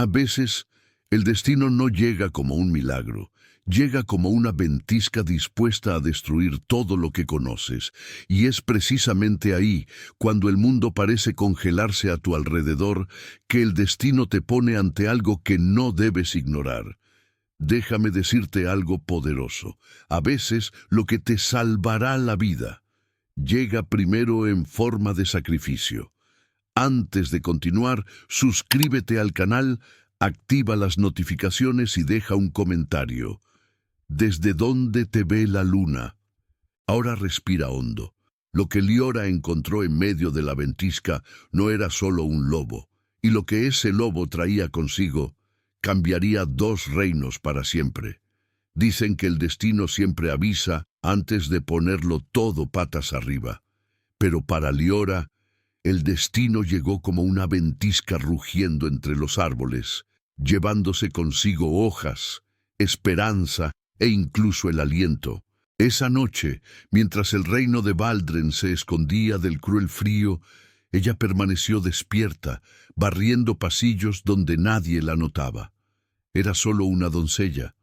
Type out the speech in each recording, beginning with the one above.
A veces, el destino no llega como un milagro, llega como una ventisca dispuesta a destruir todo lo que conoces, y es precisamente ahí, cuando el mundo parece congelarse a tu alrededor, que el destino te pone ante algo que no debes ignorar. Déjame decirte algo poderoso. A veces, lo que te salvará la vida llega primero en forma de sacrificio. Antes de continuar, suscríbete al canal, activa las notificaciones y deja un comentario. ¿Desde dónde te ve la luna? Ahora respira hondo. Lo que Liora encontró en medio de la ventisca no era solo un lobo, y lo que ese lobo traía consigo cambiaría 2 reinos para siempre. Dicen que el destino siempre avisa antes de ponerlo todo patas arriba. Pero para Liora, el destino llegó como una ventisca rugiendo entre los árboles, llevándose consigo hojas, esperanza e incluso el aliento. Esa noche, mientras el reino de Valdren se escondía del cruel frío, ella permaneció despierta, barriendo pasillos donde nadie la notaba. Era solo una doncella,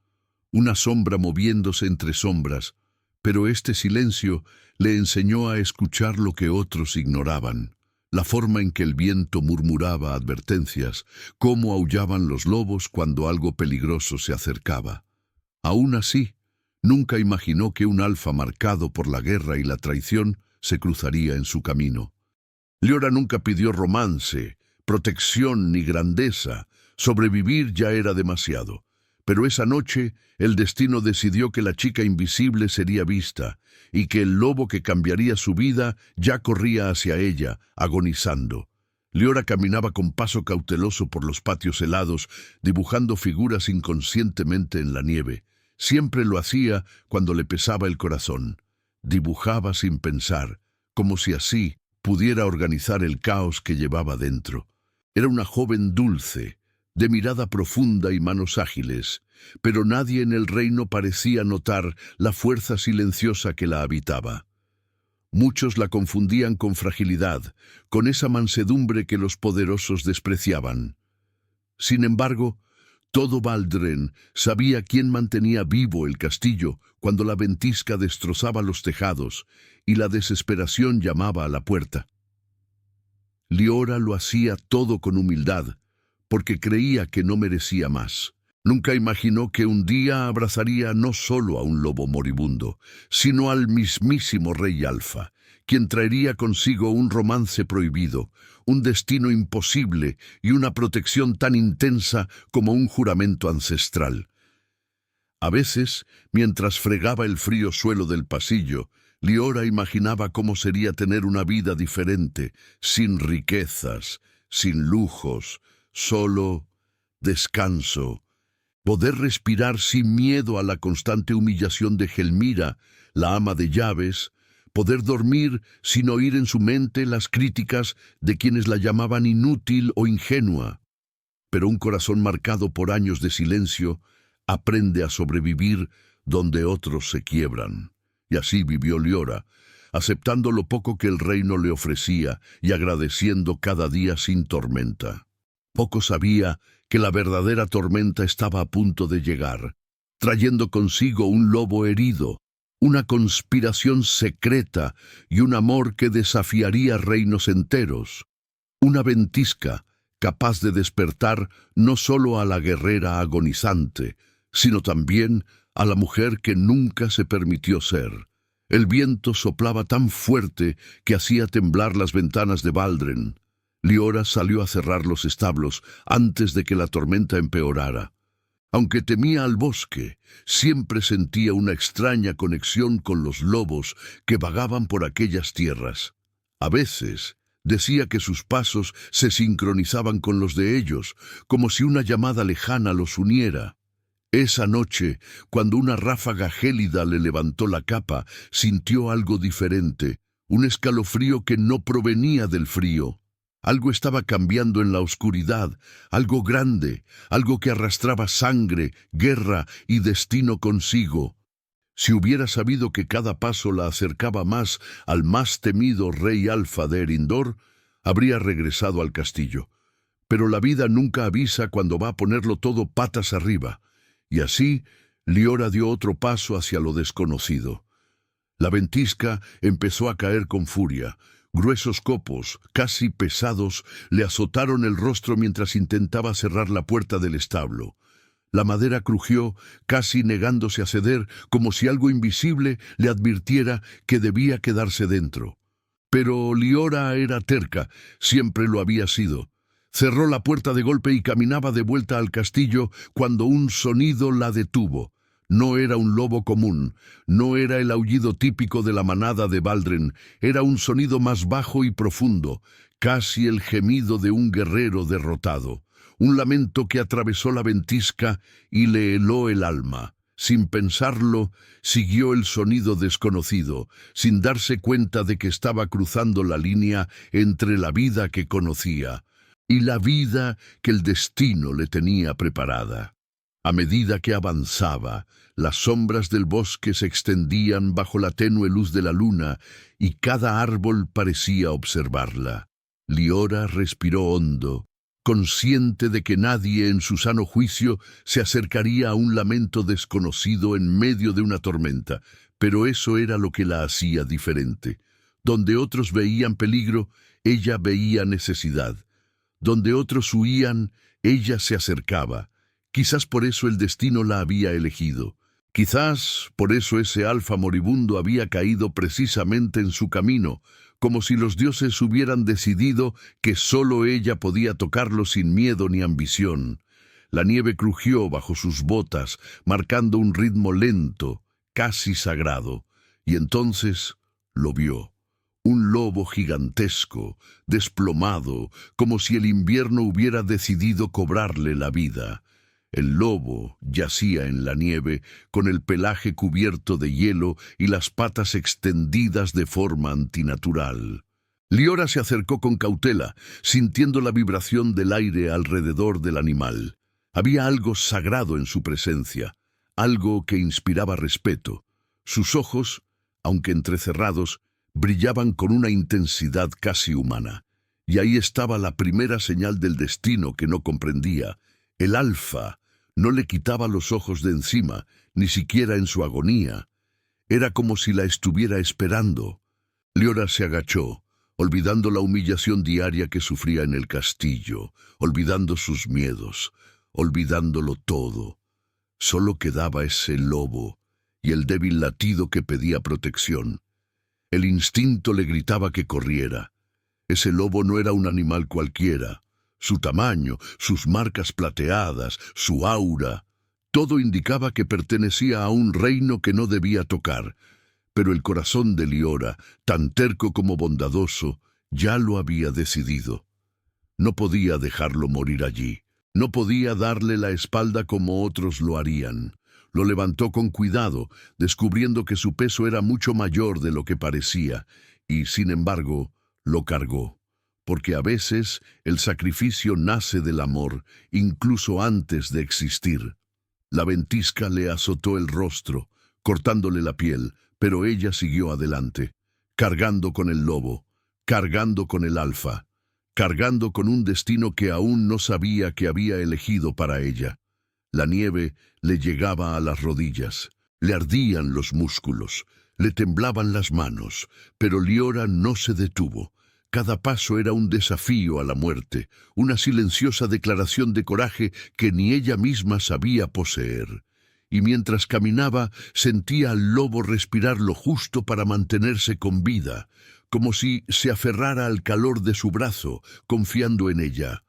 una sombra moviéndose entre sombras, pero este silencio le enseñó a escuchar lo que otros ignoraban. La forma en que el viento murmuraba advertencias, cómo aullaban los lobos cuando algo peligroso se acercaba. Aún así, nunca imaginó que un alfa marcado por la guerra y la traición se cruzaría en su camino. Liora nunca pidió romance, protección ni grandeza. Sobrevivir ya era demasiado. Pero esa noche, el destino decidió que la chica invisible sería vista, y que el lobo que cambiaría su vida ya corría hacia ella, agonizando. Liora caminaba con paso cauteloso por los patios helados, dibujando figuras inconscientemente en la nieve. Siempre lo hacía cuando le pesaba el corazón. Dibujaba sin pensar, como si así pudiera organizar el caos que llevaba dentro. Era una joven dulce, de mirada profunda y manos ágiles, pero nadie en el reino parecía notar la fuerza silenciosa que la habitaba. Muchos la confundían con fragilidad, con esa mansedumbre que los poderosos despreciaban. Sin embargo, todo Valdren sabía quién mantenía vivo el castillo cuando la ventisca destrozaba los tejados y la desesperación llamaba a la puerta. Liora lo hacía todo con humildad, porque creía que no merecía más. Nunca imaginó que un día abrazaría no solo a un lobo moribundo, sino al mismísimo Rey Alfa, quien traería consigo un romance prohibido, un destino imposible y una protección tan intensa como un juramento ancestral. A veces, mientras fregaba el frío suelo del pasillo, Liora imaginaba cómo sería tener una vida diferente, sin riquezas, sin lujos, solo descanso, poder respirar sin miedo a la constante humillación de Gelmira, la ama de llaves, poder dormir sin oír en su mente las críticas de quienes la llamaban inútil o ingenua. Pero un corazón marcado por años de silencio aprende a sobrevivir donde otros se quiebran. Y así vivió Liora, aceptando lo poco que el reino le ofrecía y agradeciendo cada día sin tormenta. Poco sabía que la verdadera tormenta estaba a punto de llegar, trayendo consigo un lobo herido, una conspiración secreta y un amor que desafiaría reinos enteros. Una ventisca capaz de despertar no solo a la guerrera agonizante, sino también a la mujer que nunca se permitió ser. El viento soplaba tan fuerte que hacía temblar las ventanas de Valdren. Liora salió a cerrar los establos antes de que la tormenta empeorara. Aunque temía al bosque, siempre sentía una extraña conexión con los lobos que vagaban por aquellas tierras. A veces, decía que sus pasos se sincronizaban con los de ellos, como si una llamada lejana los uniera. Esa noche, cuando una ráfaga gélida le levantó la capa, sintió algo diferente, un escalofrío que no provenía del frío. Algo estaba cambiando en la oscuridad, algo grande, algo que arrastraba sangre, guerra y destino consigo. Si hubiera sabido que cada paso la acercaba más al más temido rey Alfa de Erindor, habría regresado al castillo. Pero la vida nunca avisa cuando va a ponerlo todo patas arriba. Y así, Liora dio otro paso hacia lo desconocido. La ventisca empezó a caer con furia. Gruesos copos, casi pesados, le azotaron el rostro mientras intentaba cerrar la puerta del establo. La madera crujió, casi negándose a ceder, como si algo invisible le advirtiera que debía quedarse dentro. Pero Liora era terca, siempre lo había sido. Cerró la puerta de golpe y caminaba de vuelta al castillo cuando un sonido la detuvo. No era un lobo común, no era el aullido típico de la manada de Baldren, era un sonido más bajo y profundo, casi el gemido de un guerrero derrotado. Un lamento que atravesó la ventisca y le heló el alma. Sin pensarlo, siguió el sonido desconocido, sin darse cuenta de que estaba cruzando la línea entre la vida que conocía y la vida que el destino le tenía preparada. A medida que avanzaba, las sombras del bosque se extendían bajo la tenue luz de la luna y cada árbol parecía observarla. Liora respiró hondo, consciente de que nadie en su sano juicio se acercaría a un lamento desconocido en medio de una tormenta, pero eso era lo que la hacía diferente. Donde otros veían peligro, ella veía necesidad. Donde otros huían, ella se acercaba. Quizás por eso el destino la había elegido. Quizás por eso ese alfa moribundo había caído precisamente en su camino, como si los dioses hubieran decidido que solo ella podía tocarlo sin miedo ni ambición. La nieve crujió bajo sus botas, marcando un ritmo lento, casi sagrado, y entonces lo vio. Un lobo gigantesco, desplomado, como si el invierno hubiera decidido cobrarle la vida. El lobo yacía en la nieve, con el pelaje cubierto de hielo y las patas extendidas de forma antinatural. Liora se acercó con cautela, sintiendo la vibración del aire alrededor del animal. Había algo sagrado en su presencia, algo que inspiraba respeto. Sus ojos, aunque entrecerrados, brillaban con una intensidad casi humana. Y ahí estaba la primera señal del destino que no comprendía. El alfa no le quitaba los ojos de encima, ni siquiera en su agonía. Era como si la estuviera esperando. Liora se agachó, olvidando la humillación diaria que sufría en el castillo, olvidando sus miedos, olvidándolo todo. Solo quedaba ese lobo y el débil latido que pedía protección. El instinto le gritaba que corriera. Ese lobo no era un animal cualquiera. Su tamaño, sus marcas plateadas, su aura, todo indicaba que pertenecía a un reino que no debía tocar. Pero el corazón de Liora, tan terco como bondadoso, ya lo había decidido. No podía dejarlo morir allí. No podía darle la espalda como otros lo harían. Lo levantó con cuidado, descubriendo que su peso era mucho mayor de lo que parecía, y, sin embargo, lo cargó. Porque a veces el sacrificio nace del amor, incluso antes de existir. La ventisca le azotó el rostro, cortándole la piel, pero ella siguió adelante, cargando con el lobo, cargando con el alfa, cargando con un destino que aún no sabía que había elegido para ella. La nieve le llegaba a las rodillas, le ardían los músculos, le temblaban las manos, pero Liora no se detuvo. Cada paso era un desafío a la muerte, una silenciosa declaración de coraje que ni ella misma sabía poseer. Y mientras caminaba, sentía al lobo respirar lo justo para mantenerse con vida, como si se aferrara al calor de su brazo, confiando en ella.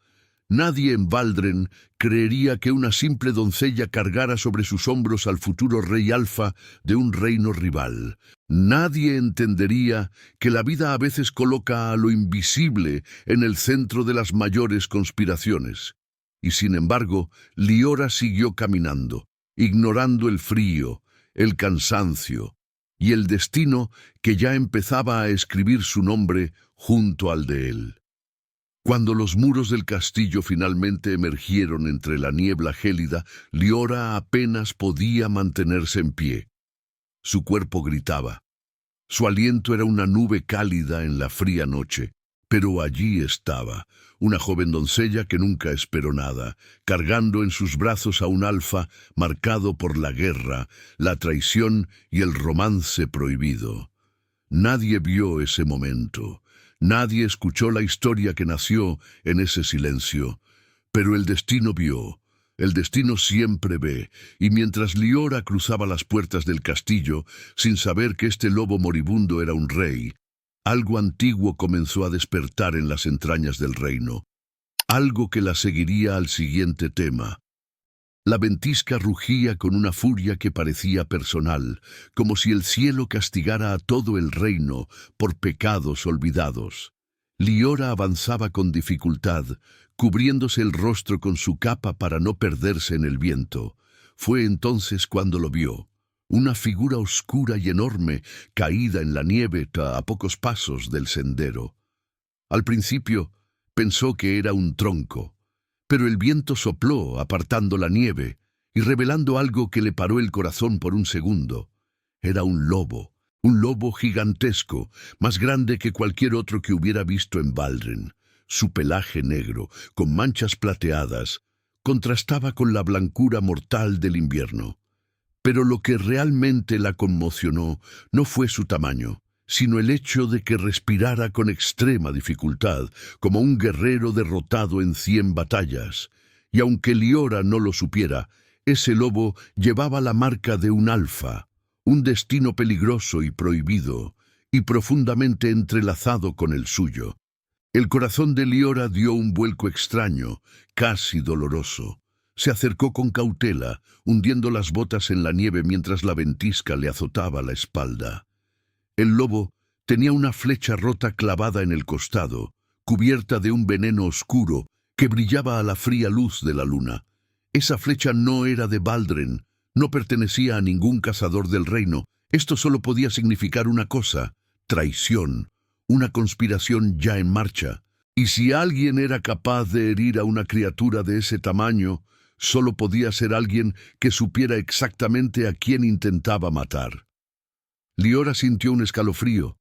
Nadie en Baldren creería que una simple doncella cargara sobre sus hombros al futuro rey alfa de un reino rival. Nadie entendería que la vida a veces coloca a lo invisible en el centro de las mayores conspiraciones. Y sin embargo, Liora siguió caminando, ignorando el frío, el cansancio y el destino que ya empezaba a escribir su nombre junto al de él. Cuando los muros del castillo finalmente emergieron entre la niebla gélida, Liora apenas podía mantenerse en pie. Su cuerpo gritaba. Su aliento era una nube cálida en la fría noche, Pero allí estaba, una joven doncella que nunca esperó nada, cargando en sus brazos a un alfa marcado por la guerra, la traición y el romance prohibido. Nadie vio ese momento, nadie escuchó la historia que nació en ese silencio, pero el destino vio. El destino siempre ve, y mientras Liora cruzaba las puertas del castillo, sin saber que este lobo moribundo era un rey, algo antiguo comenzó a despertar en las entrañas del reino, algo que la seguiría al siguiente tema. La ventisca rugía con una furia que parecía personal, como si el cielo castigara a todo el reino por pecados olvidados. Liora avanzaba con dificultad, cubriéndose el rostro con su capa para no perderse en el viento. Fue entonces cuando lo vio. Una figura oscura y enorme, caída en la nieve a pocos pasos del sendero. Al principio pensó que era un tronco, pero el viento sopló apartando la nieve y revelando algo que le paró el corazón por un segundo. Era un lobo gigantesco, más grande que cualquier otro que hubiera visto en Valdren. Su pelaje negro, con manchas plateadas, contrastaba con la blancura mortal del invierno. Pero lo que realmente la conmocionó no fue su tamaño, sino el hecho de que respirara con extrema dificultad, como un guerrero derrotado en 100 batallas. Y aunque Liora no lo supiera, ese lobo llevaba la marca de un alfa, un destino peligroso y prohibido, y profundamente entrelazado con el suyo. El corazón de Liora dio un vuelco extraño, casi doloroso. Se acercó con cautela, hundiendo las botas en la nieve mientras la ventisca le azotaba la espalda. El lobo tenía una flecha rota clavada en el costado, cubierta de un veneno oscuro que brillaba a la fría luz de la luna. Esa flecha no era de Valdren, no pertenecía a ningún cazador del reino. Esto solo podía significar una cosa: traición, una conspiración ya en marcha. Y si alguien era capaz de herir a una criatura de ese tamaño, solo podía ser alguien que supiera exactamente a quién intentaba matar. Liora sintió un escalofrío.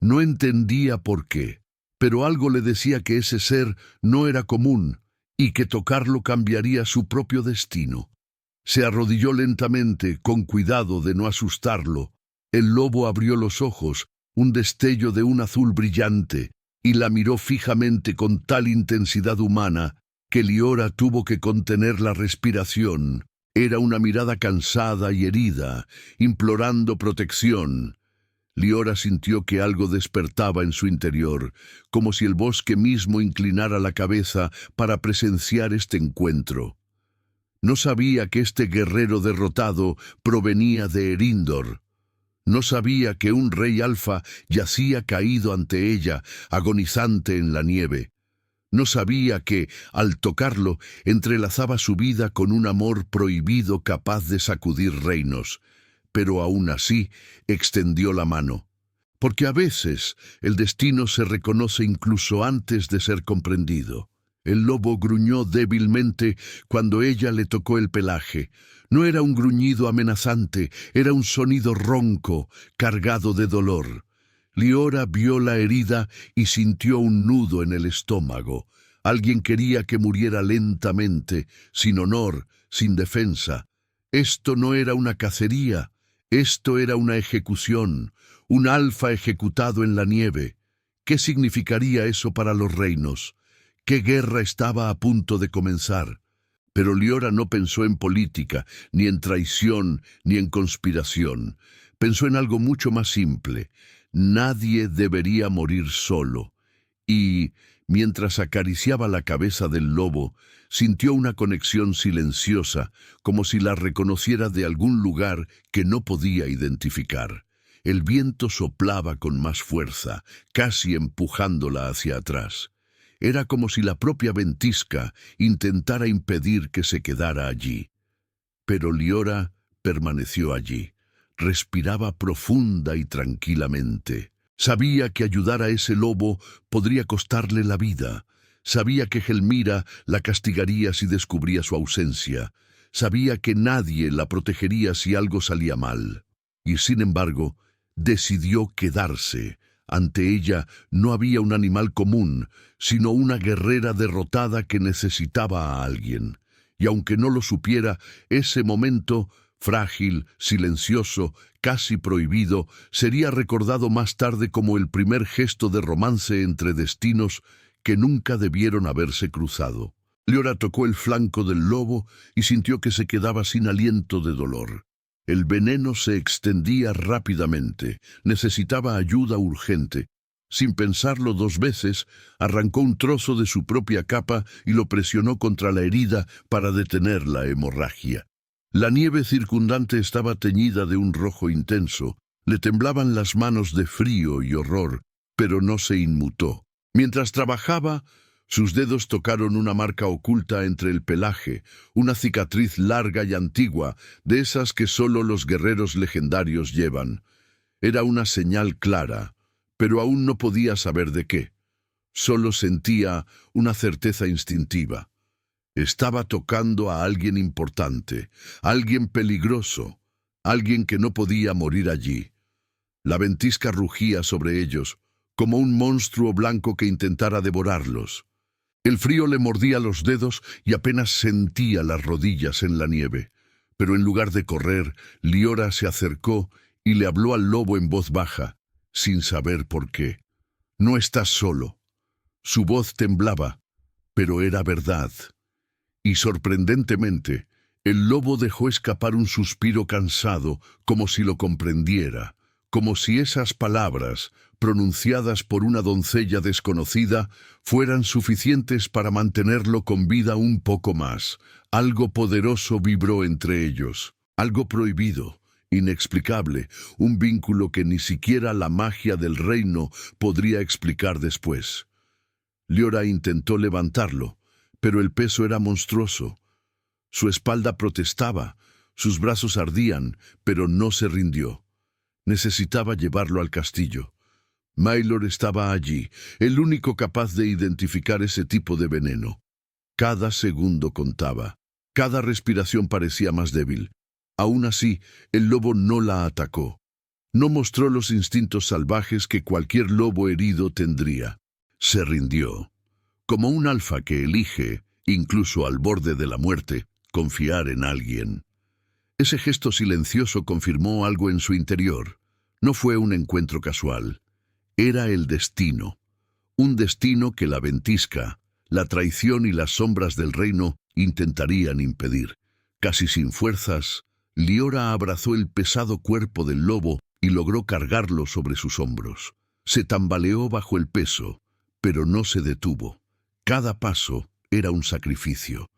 No entendía por qué, pero algo le decía que ese ser no era común y que tocarlo cambiaría su propio destino. Se arrodilló lentamente, con cuidado de no asustarlo. El lobo abrió los ojos, un destello de un azul brillante, y la miró fijamente con tal intensidad humana que Liora tuvo que contener la respiración. Era una mirada cansada y herida, implorando protección. Liora sintió que algo despertaba en su interior, como si el bosque mismo inclinara la cabeza para presenciar este encuentro. No sabía que este guerrero derrotado provenía de Erindor. No sabía que un rey alfa yacía caído ante ella, agonizante en la nieve. No sabía que, al tocarlo, entrelazaba su vida con un amor prohibido capaz de sacudir reinos. Pero aún así extendió la mano. Porque a veces el destino se reconoce incluso antes de ser comprendido. El lobo gruñó débilmente cuando ella le tocó el pelaje. No era un gruñido amenazante, era un sonido ronco, cargado de dolor. Liora vio la herida y sintió un nudo en el estómago. Alguien quería que muriera lentamente, sin honor, sin defensa. Esto no era una cacería, esto era una ejecución, un alfa ejecutado en la nieve. ¿Qué significaría eso para los reinos? ¿Qué guerra estaba a punto de comenzar? Pero Liora no pensó en política, ni en traición, ni en conspiración. Pensó en algo mucho más simple. Nadie debería morir solo. Y, mientras acariciaba la cabeza del lobo, sintió una conexión silenciosa, como si la reconociera de algún lugar que no podía identificar. El viento soplaba con más fuerza, casi empujándola hacia atrás. Era como si la propia ventisca intentara impedir que se quedara allí. Pero Liora permaneció allí. Respiraba profunda y tranquilamente. Sabía que ayudar a ese lobo podría costarle la vida. Sabía que Helmira la castigaría si descubría su ausencia. Sabía que nadie la protegería si algo salía mal. Y sin embargo, decidió quedarse, Ante ella no había un animal común, sino una guerrera derrotada que necesitaba a alguien. Y aunque no lo supiera, ese momento, frágil, silencioso, casi prohibido, sería recordado más tarde como el primer gesto de romance entre destinos que nunca debieron haberse cruzado. Liora tocó el flanco del lobo y sintió que se quedaba sin aliento de dolor. El veneno se extendía rápidamente. Necesitaba ayuda urgente. Sin pensarlo dos veces, arrancó un trozo de su propia capa y lo presionó contra la herida para detener la hemorragia. La nieve circundante estaba teñida de un rojo intenso. Le temblaban las manos de frío y horror, pero no se inmutó. Mientras trabajaba, sus dedos tocaron una marca oculta entre el pelaje, una cicatriz larga y antigua, de esas que solo los guerreros legendarios llevan. Era una señal clara, pero aún no podía saber de qué. Solo sentía una certeza instintiva. Estaba tocando a alguien importante, alguien peligroso, alguien que no podía morir allí. La ventisca rugía sobre ellos, como un monstruo blanco que intentara devorarlos. El frío le mordía los dedos y apenas sentía las rodillas en la nieve. Pero en lugar de correr, Liora se acercó y le habló al lobo en voz baja, sin saber por qué. «No estás solo». Su voz temblaba, pero era verdad. Y sorprendentemente, el lobo dejó escapar un suspiro cansado, como si lo comprendiera, como si esas palabras, pronunciadas por una doncella desconocida, fueran suficientes para mantenerlo con vida un poco más. Algo poderoso vibró entre ellos, algo prohibido, inexplicable, un vínculo que ni siquiera la magia del reino podría explicar después. Liora intentó levantarlo, pero el peso era monstruoso. Su espalda protestaba, sus brazos ardían, pero no se rindió. Necesitaba llevarlo al castillo. Maelor estaba allí, el único capaz de identificar ese tipo de veneno. Cada segundo contaba. Cada respiración parecía más débil. Aún así, el lobo no la atacó. No mostró los instintos salvajes que cualquier lobo herido tendría. Se rindió. Como un alfa que elige, incluso al borde de la muerte, confiar en alguien. Ese gesto silencioso confirmó algo en su interior. No fue un encuentro casual. Era el destino. Un destino que la ventisca, la traición y las sombras del reino intentarían impedir. Casi sin fuerzas, Liora abrazó el pesado cuerpo del lobo y logró cargarlo sobre sus hombros. Se tambaleó bajo el peso, pero no se detuvo. Cada paso era un sacrificio.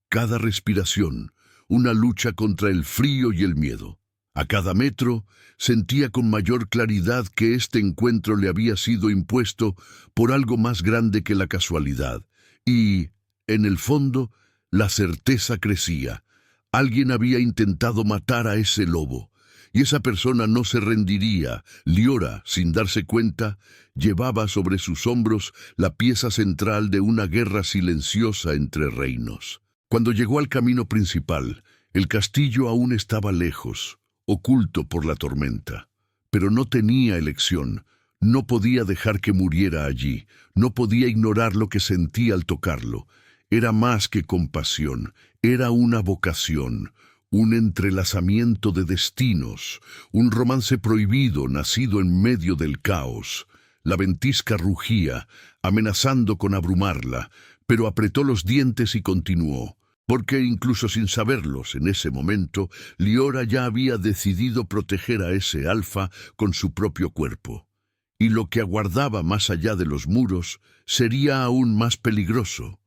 Cada respiración, una lucha contra el frío y el miedo. A cada metro, sentía con mayor claridad que este encuentro le había sido impuesto por algo más grande que la casualidad. Y, en el fondo, la certeza crecía. Alguien había intentado matar a ese lobo, y esa persona no se rendiría. Liora, sin darse cuenta, llevaba sobre sus hombros la pieza central de una guerra silenciosa entre reinos. Cuando llegó al camino principal, el castillo aún estaba lejos, oculto por la tormenta. Pero no tenía elección. No podía dejar que muriera allí. No podía ignorar lo que sentía al tocarlo. Era más que compasión. Era una vocación, un entrelazamiento de destinos, un romance prohibido nacido en medio del caos. La ventisca rugía, amenazando con abrumarla, pero apretó los dientes y continuó. Porque incluso sin saberlos en ese momento, Liora ya había decidido proteger a ese alfa con su propio cuerpo. Y lo que aguardaba más allá de los muros sería aún más peligroso.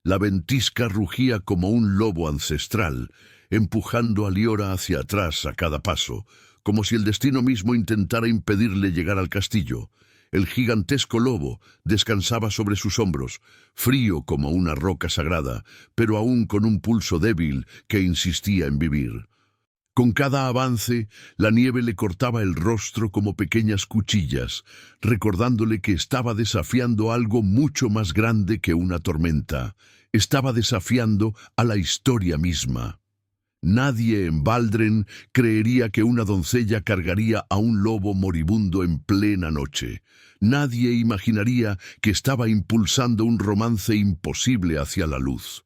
La ventisca rugía como un lobo ancestral, empujando a Liora hacia atrás a cada paso, como si el destino mismo intentara impedirle llegar al castillo. El gigantesco lobo descansaba sobre sus hombros, frío como una roca sagrada, pero aún con un pulso débil que insistía en vivir. Con cada avance, la nieve le cortaba el rostro como pequeñas cuchillas, recordándole que estaba desafiando algo mucho más grande que una tormenta. Estaba desafiando a la historia misma. Nadie en Valdren creería que una doncella cargaría a un lobo moribundo en plena noche. Nadie imaginaría que estaba impulsando un romance imposible hacia la luz.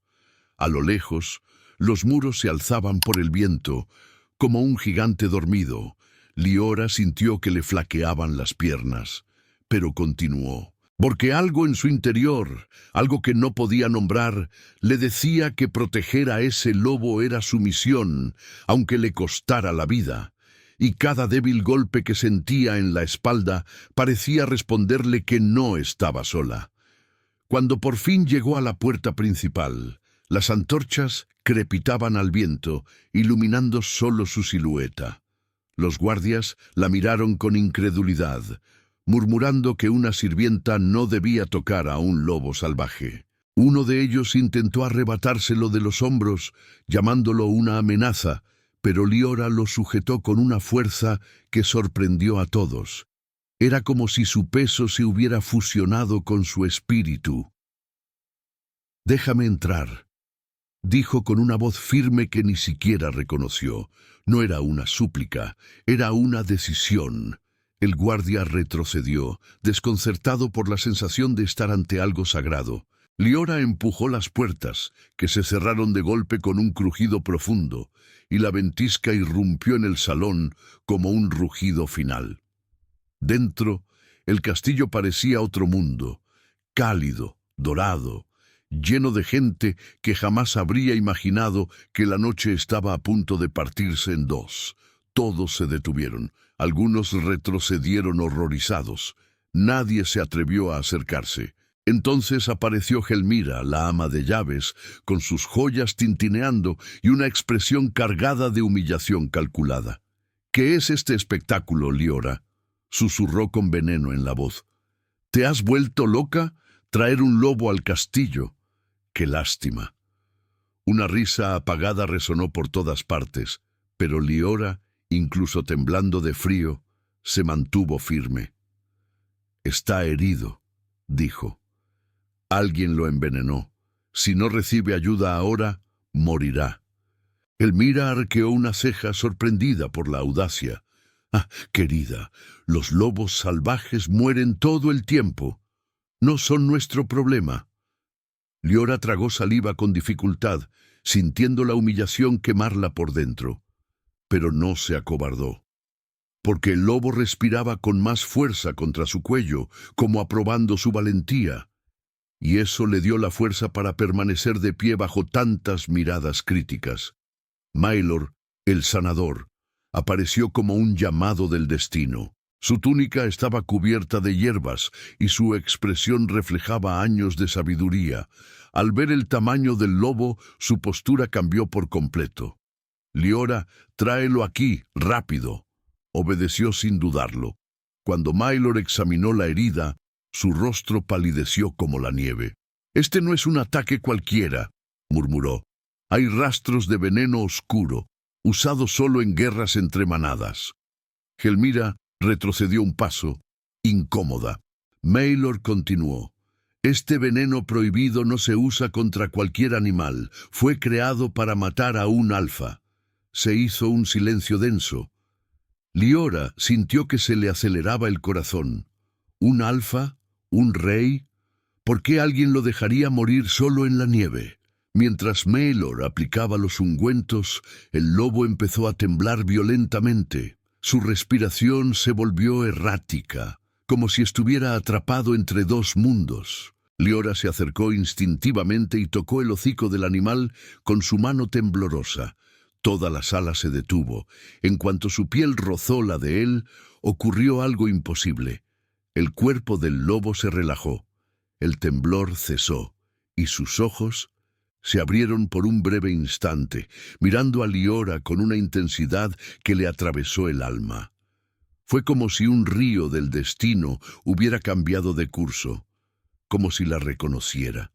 A lo lejos, los muros se alzaban por el viento, como un gigante dormido. Liora sintió que le flaqueaban las piernas, pero continuó. Porque algo en su interior, algo que no podía nombrar, le decía que proteger a ese lobo era su misión, aunque le costara la vida. Y cada débil golpe que sentía en la espalda parecía responderle que no estaba sola. Cuando por fin llegó a la puerta principal, las antorchas crepitaban al viento, iluminando solo su silueta. Los guardias la miraron con incredulidad, murmurando que una sirvienta no debía tocar a un lobo salvaje. Uno de ellos intentó arrebatárselo de los hombros, llamándolo una amenaza, pero Liora lo sujetó con una fuerza que sorprendió a todos. Era como si su peso se hubiera fusionado con su espíritu. «Déjame entrar», dijo con una voz firme que ni siquiera reconoció. No era una súplica, era una decisión. El guardia retrocedió, desconcertado por la sensación de estar ante algo sagrado. Liora empujó las puertas, que se cerraron de golpe con un crujido profundo, y la ventisca irrumpió en el salón como un rugido final. Dentro, el castillo parecía otro mundo, cálido, dorado, lleno de gente que jamás habría imaginado que la noche estaba a punto de partirse en dos. Todos se detuvieron, algunos retrocedieron horrorizados. Nadie se atrevió a acercarse. Entonces apareció Helmira, la ama de llaves, con sus joyas tintineando y una expresión cargada de humillación calculada. «¿Qué es este espectáculo, Liora?», susurró con veneno en la voz. «¿Te has vuelto loca? Traer un lobo al castillo. ¡Qué lástima!». Una risa apagada resonó por todas partes, pero Liora, incluso temblando de frío, se mantuvo firme. «Está herido», dijo. «Alguien lo envenenó. Si no recibe ayuda ahora, morirá». Helmira arqueó una ceja sorprendida por la audacia. «Ah, querida, los lobos salvajes mueren todo el tiempo. No son nuestro problema». Liora tragó saliva con dificultad, sintiendo la humillación quemarla por dentro. Pero no se acobardó, porque el lobo respiraba con más fuerza contra su cuello, como aprobando su valentía, y eso le dio la fuerza para permanecer de pie bajo tantas miradas críticas. Maelor, el sanador, apareció como un llamado del destino. Su túnica estaba cubierta de hierbas y su expresión reflejaba años de sabiduría. Al ver el tamaño del lobo, su postura cambió por completo. «Liora, tráelo aquí, rápido», obedeció sin dudarlo. Cuando Maelor examinó la herida, su rostro palideció como la nieve. «Este no es un ataque cualquiera», murmuró. «Hay rastros de veneno oscuro, usado solo en guerras entre manadas». Helmira retrocedió un paso, incómoda. Maelor continuó. «Este veneno prohibido no se usa contra cualquier animal. Fue creado para matar a un alfa». Se hizo un silencio denso. Liora sintió que se le aceleraba el corazón. ¿Un alfa? ¿Un rey? ¿Por qué alguien lo dejaría morir solo en la nieve? Mientras Maelor aplicaba los ungüentos, el lobo empezó a temblar violentamente. Su respiración se volvió errática, como si estuviera atrapado entre dos mundos. Liora se acercó instintivamente y tocó el hocico del animal con su mano temblorosa. Toda la sala se detuvo. En cuanto su piel rozó la de él, ocurrió algo imposible. El cuerpo del lobo se relajó, el temblor cesó, y sus ojos se abrieron por un breve instante, mirando a Liora con una intensidad que le atravesó el alma. Fue como si un río del destino hubiera cambiado de curso, como si la reconociera,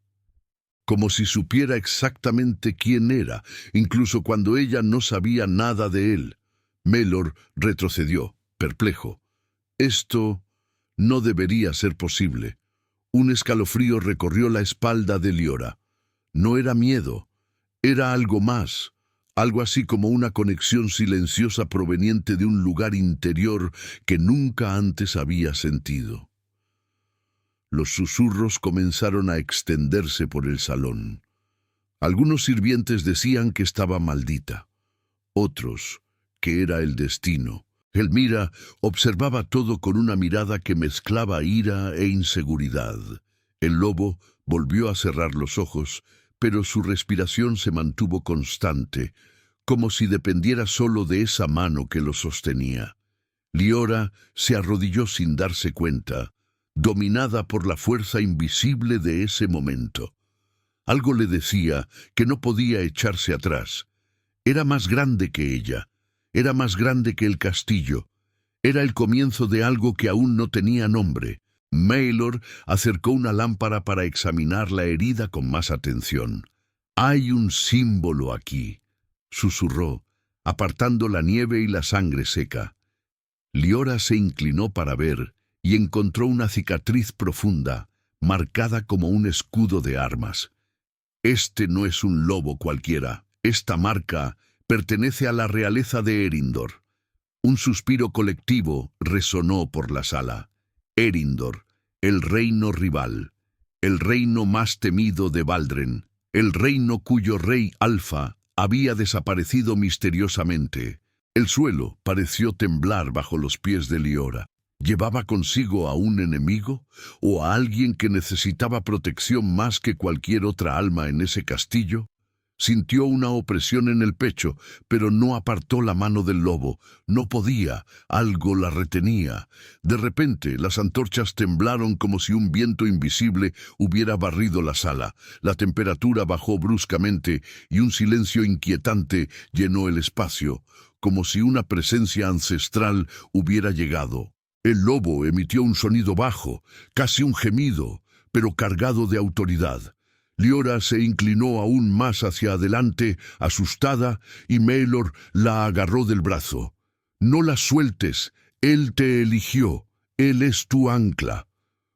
como si supiera exactamente quién era, incluso cuando ella no sabía nada de él. Maelor retrocedió, perplejo. Esto no debería ser posible. Un escalofrío recorrió la espalda de Liora. No era miedo, era algo más, algo así como una conexión silenciosa proveniente de un lugar interior que nunca antes había sentido. Los susurros comenzaron a extenderse por el salón. Algunos sirvientes decían que estaba maldita, otros que era el destino. Elmira observaba todo con una mirada que mezclaba ira e inseguridad. El lobo volvió a cerrar los ojos, pero su respiración se mantuvo constante, como si dependiera solo de esa mano que lo sostenía. Liora se arrodilló sin darse cuenta, dominada por la fuerza invisible de ese momento. Algo le decía que no podía echarse atrás. Era más grande que ella, era más grande que el castillo. Era el comienzo de algo que aún no tenía nombre. Maelor acercó una lámpara para examinar la herida con más atención. «Hay un símbolo aquí», susurró, apartando la nieve y la sangre seca. Liora se inclinó para ver y encontró una cicatriz profunda, marcada como un escudo de armas. Este no es un lobo cualquiera. Esta marca pertenece a la realeza de Erindor. Un suspiro colectivo resonó por la sala. Erindor, el reino rival, el reino más temido de Valdren, el reino cuyo rey Alfa había desaparecido misteriosamente. El suelo pareció temblar bajo los pies de Liora. ¿Llevaba consigo a un enemigo o a alguien que necesitaba protección más que cualquier otra alma en ese castillo? Sintió una opresión en el pecho, pero no apartó la mano del lobo. No podía, algo la retenía. De repente, las antorchas temblaron como si un viento invisible hubiera barrido la sala. La temperatura bajó bruscamente y un silencio inquietante llenó el espacio, como si una presencia ancestral hubiera llegado. El lobo emitió un sonido bajo, casi un gemido, pero cargado de autoridad. Liora se inclinó aún más hacia adelante, asustada, y Maelor la agarró del brazo. «No la sueltes, él te eligió, él es tu ancla».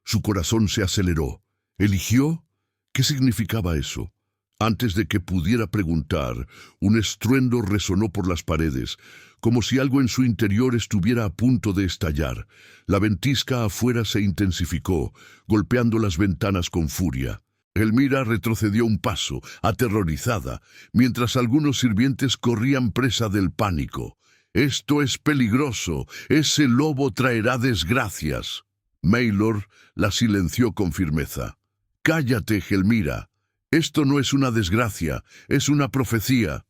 Su corazón se aceleró. ¿Eligió? ¿Qué significaba eso? Antes de que pudiera preguntar, un estruendo resonó por las paredes, como si algo en su interior estuviera a punto de estallar. La ventisca afuera se intensificó, golpeando las ventanas con furia. Elmira retrocedió un paso, aterrorizada, mientras algunos sirvientes corrían presa del pánico. «Esto es peligroso, ese lobo traerá desgracias». Maelor la silenció con firmeza. «Cállate, Elmira. Esto no es una desgracia, es una profecía».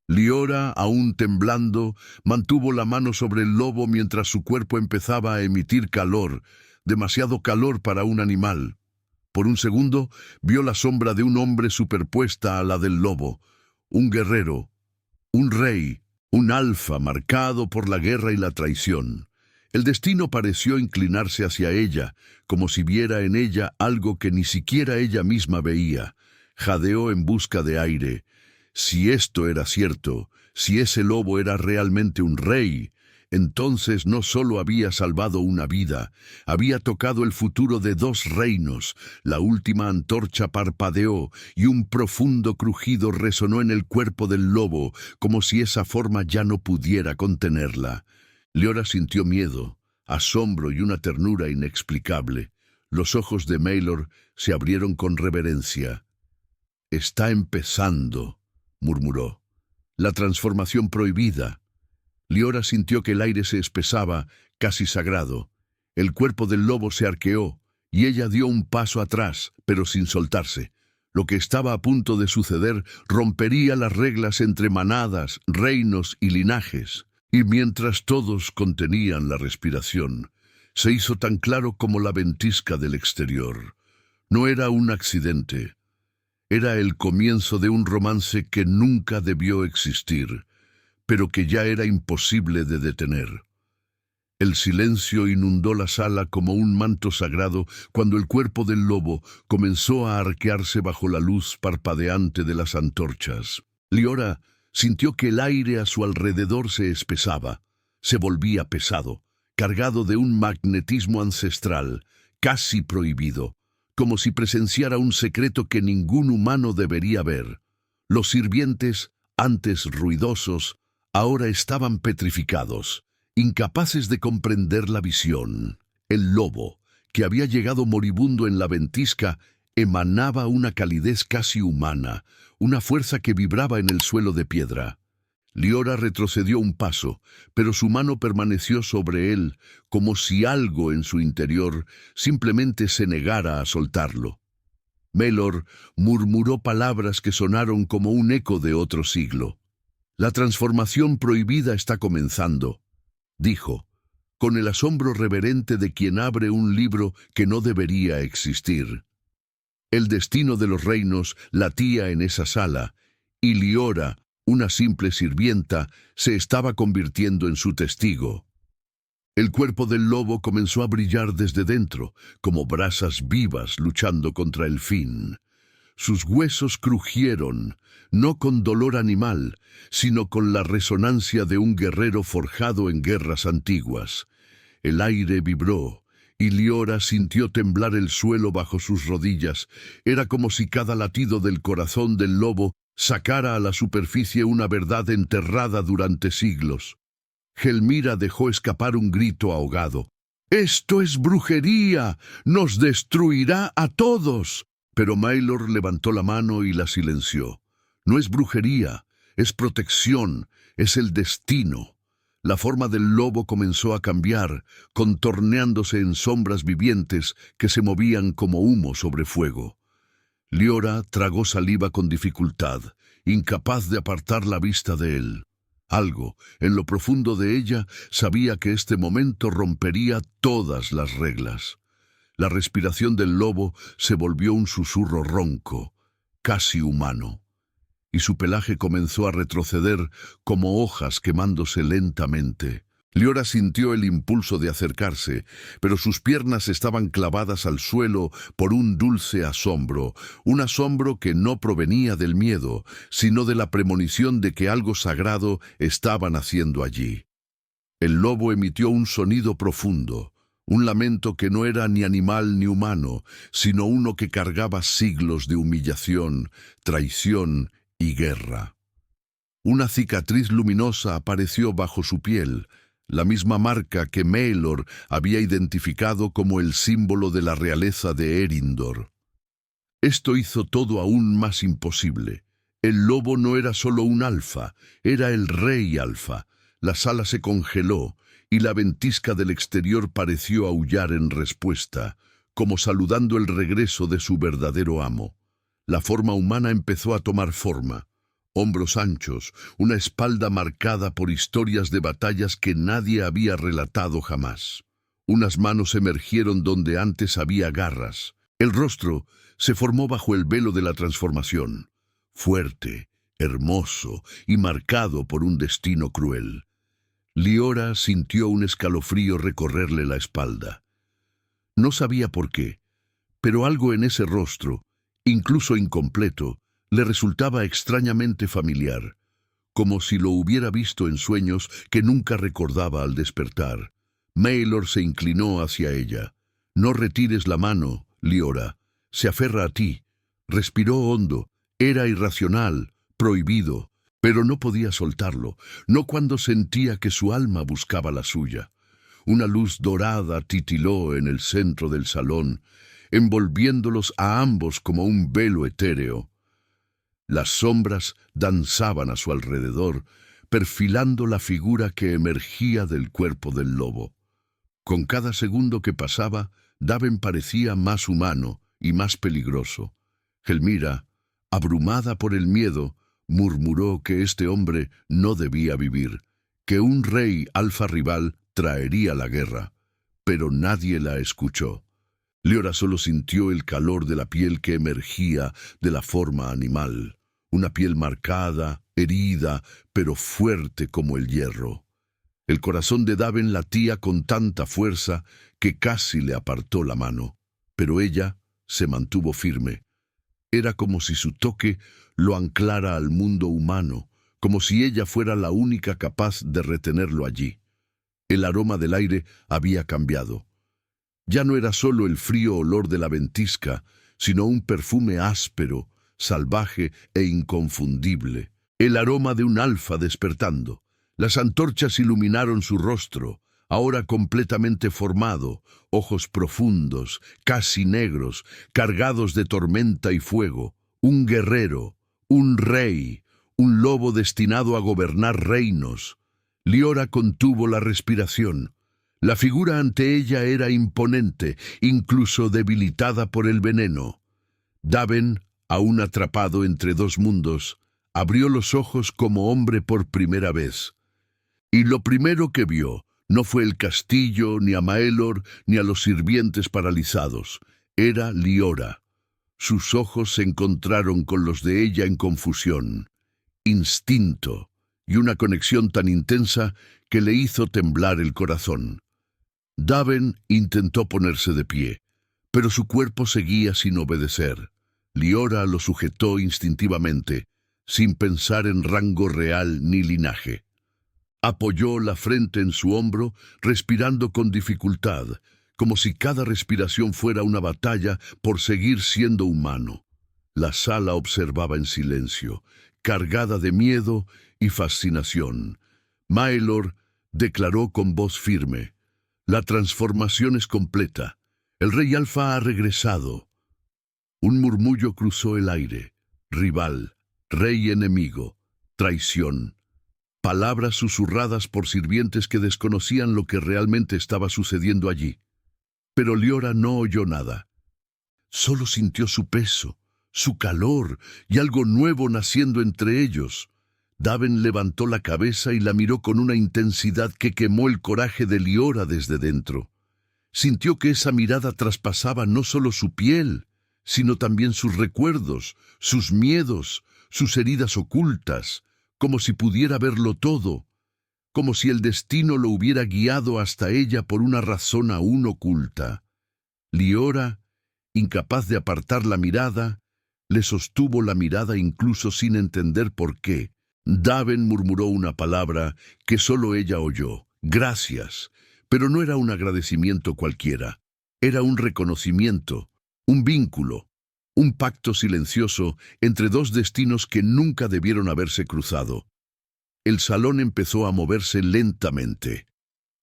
Liora, aún temblando, mantuvo la mano sobre el lobo mientras su cuerpo empezaba a emitir calor, demasiado calor para un animal. Por un segundo, vio la sombra de un hombre superpuesta a la del lobo, un guerrero, un rey, un alfa marcado por la guerra y la traición. El destino pareció inclinarse hacia ella, como si viera en ella algo que ni siquiera ella misma veía. Jadeó en busca de aire. Si esto era cierto, si ese lobo era realmente un rey, entonces no solo había salvado una vida, había tocado el futuro de 2 reinos. La última antorcha parpadeó y un profundo crujido resonó en el cuerpo del lobo, como si esa forma ya no pudiera contenerla. Liora sintió miedo, asombro y una ternura inexplicable. Los ojos de Maelor se abrieron con reverencia. «Está empezando», murmuró. «La transformación prohibida». Liora sintió que el aire se espesaba, casi sagrado. El cuerpo del lobo se arqueó, y ella dio un paso atrás, pero sin soltarse. Lo que estaba a punto de suceder rompería las reglas entre manadas, reinos y linajes. Y mientras todos contenían la respiración, se hizo tan claro como la ventisca del exterior. No era un accidente. Era el comienzo de un romance que nunca debió existir, pero que ya era imposible de detener. El silencio inundó la sala como un manto sagrado cuando el cuerpo del lobo comenzó a arquearse bajo la luz parpadeante de las antorchas. Liora sintió que el aire a su alrededor se espesaba, se volvía pesado, cargado de un magnetismo ancestral, casi prohibido, como si presenciara un secreto que ningún humano debería ver. Los sirvientes antes ruidosos, ahora estaban petrificados, incapaces de comprender la visión. El lobo, que había llegado moribundo en la ventisca, emanaba una calidez casi humana, una fuerza que vibraba en el suelo de piedra. Liora retrocedió un paso, pero su mano permaneció sobre él, como si algo en su interior simplemente se negara a soltarlo. Melor murmuró palabras que sonaron como un eco de otro siglo. «La transformación prohibida está comenzando», dijo, con el asombro reverente de quien abre un libro que no debería existir. El destino de los reinos latía en esa sala, y Liora, una simple sirvienta, se estaba convirtiendo en su testigo. El cuerpo del lobo comenzó a brillar desde dentro, como brasas vivas luchando contra el fin. Sus huesos crujieron, no con dolor animal, sino con la resonancia de un guerrero forjado en guerras antiguas. El aire vibró, y Liora sintió temblar el suelo bajo sus rodillas. Era como si cada latido del corazón del lobo sacara a la superficie una verdad enterrada durante siglos. Gelmira dejó escapar un grito ahogado. «¡Esto es brujería! ¡Nos destruirá a todos!» Pero Maelor levantó la mano y la silenció. «No es brujería, es protección, es el destino». La forma del lobo comenzó a cambiar, contorneándose en sombras vivientes que se movían como humo sobre fuego. Liora tragó saliva con dificultad, incapaz de apartar la vista de él. Algo, en lo profundo de ella, sabía que este momento rompería todas las reglas. La respiración del lobo se volvió un susurro ronco, casi humano, y su pelaje comenzó a retroceder como hojas quemándose lentamente. Liora sintió el impulso de acercarse, pero sus piernas estaban clavadas al suelo por un dulce asombro, un asombro que no provenía del miedo, sino de la premonición de que algo sagrado estaba naciendo allí. El lobo emitió un sonido profundo, un lamento que no era ni animal ni humano, sino uno que cargaba siglos de humillación, traición y guerra. Una cicatriz luminosa apareció bajo su piel, la misma marca que Maelor había identificado como el símbolo de la realeza de Erindor. Esto hizo todo aún más imposible. El lobo no era solo un alfa, era el rey alfa. La sala se congeló, y la ventisca del exterior pareció aullar en respuesta, como saludando el regreso de su verdadero amo. La forma humana empezó a tomar forma. Hombros anchos, una espalda marcada por historias de batallas que nadie había relatado jamás. Unas manos emergieron donde antes había garras. El rostro se formó bajo el velo de la transformación, fuerte, hermoso y marcado por un destino cruel. Liora sintió un escalofrío recorrerle la espalda. No sabía por qué, pero algo en ese rostro, incluso incompleto, le resultaba extrañamente familiar, como si lo hubiera visto en sueños que nunca recordaba al despertar. Maelor se inclinó hacia ella. «No retires la mano, Liora. Se aferra a ti». Respiró hondo. Era irracional, prohibido, pero no podía soltarlo, no cuando sentía que su alma buscaba la suya. Una luz dorada titiló en el centro del salón, envolviéndolos a ambos como un velo etéreo. Las sombras danzaban a su alrededor, perfilando la figura que emergía del cuerpo del lobo. Con cada segundo que pasaba, Daven parecía más humano y más peligroso. Gelmira, abrumada por el miedo, murmuró que este hombre no debía vivir, que un rey alfa rival traería la guerra, pero nadie la escuchó. Liora solo sintió el calor de la piel que emergía de la forma animal, una piel marcada, herida, pero fuerte como el hierro. El corazón de Daven latía con tanta fuerza que casi le apartó la mano, pero ella se mantuvo firme. Era como si su toque lo anclara al mundo humano, como si ella fuera la única capaz de retenerlo allí. El aroma del aire había cambiado. Ya no era solo el frío olor de la ventisca, sino un perfume áspero, salvaje e inconfundible. El aroma de un alfa despertando. Las antorchas iluminaron su rostro, ahora completamente formado, ojos profundos, casi negros, cargados de tormenta y fuego. Un guerrero, un rey, un lobo destinado a gobernar reinos. Liora contuvo la respiración. La figura ante ella era imponente, incluso debilitada por el veneno. Daven, aún atrapado entre dos mundos, abrió los ojos como hombre por primera vez. Y lo primero que vio no fue el castillo, ni a Maelor, ni a los sirvientes paralizados. Era Liora. Sus ojos se encontraron con los de ella en confusión, instinto y una conexión tan intensa que le hizo temblar el corazón. Daven intentó ponerse de pie, pero su cuerpo seguía sin obedecer. Liora lo sujetó instintivamente, sin pensar en rango real ni linaje. Apoyó la frente en su hombro, respirando con dificultad, como si cada respiración fuera una batalla por seguir siendo humano. La sala observaba en silencio, cargada de miedo y fascinación. Maelor declaró con voz firme: «La transformación es completa. El rey Alfa ha regresado». Un murmullo cruzó el aire. Rival, rey enemigo, traición. Palabras susurradas por sirvientes que desconocían lo que realmente estaba sucediendo allí. Pero Liora no oyó nada. Solo sintió su peso, su calor y algo nuevo naciendo entre ellos. Daven levantó la cabeza y la miró con una intensidad que quemó el coraje de Liora desde dentro. Sintió que esa mirada traspasaba no solo su piel, sino también sus recuerdos, sus miedos, sus heridas ocultas, como si pudiera verlo todo, como si el destino lo hubiera guiado hasta ella por una razón aún oculta. Liora, incapaz de apartar la mirada, le sostuvo la mirada incluso sin entender por qué. Daven murmuró una palabra que solo ella oyó: «Gracias», pero no era un agradecimiento cualquiera. Era un reconocimiento, un vínculo, un pacto silencioso entre dos destinos que nunca debieron haberse cruzado. El salón empezó a moverse lentamente.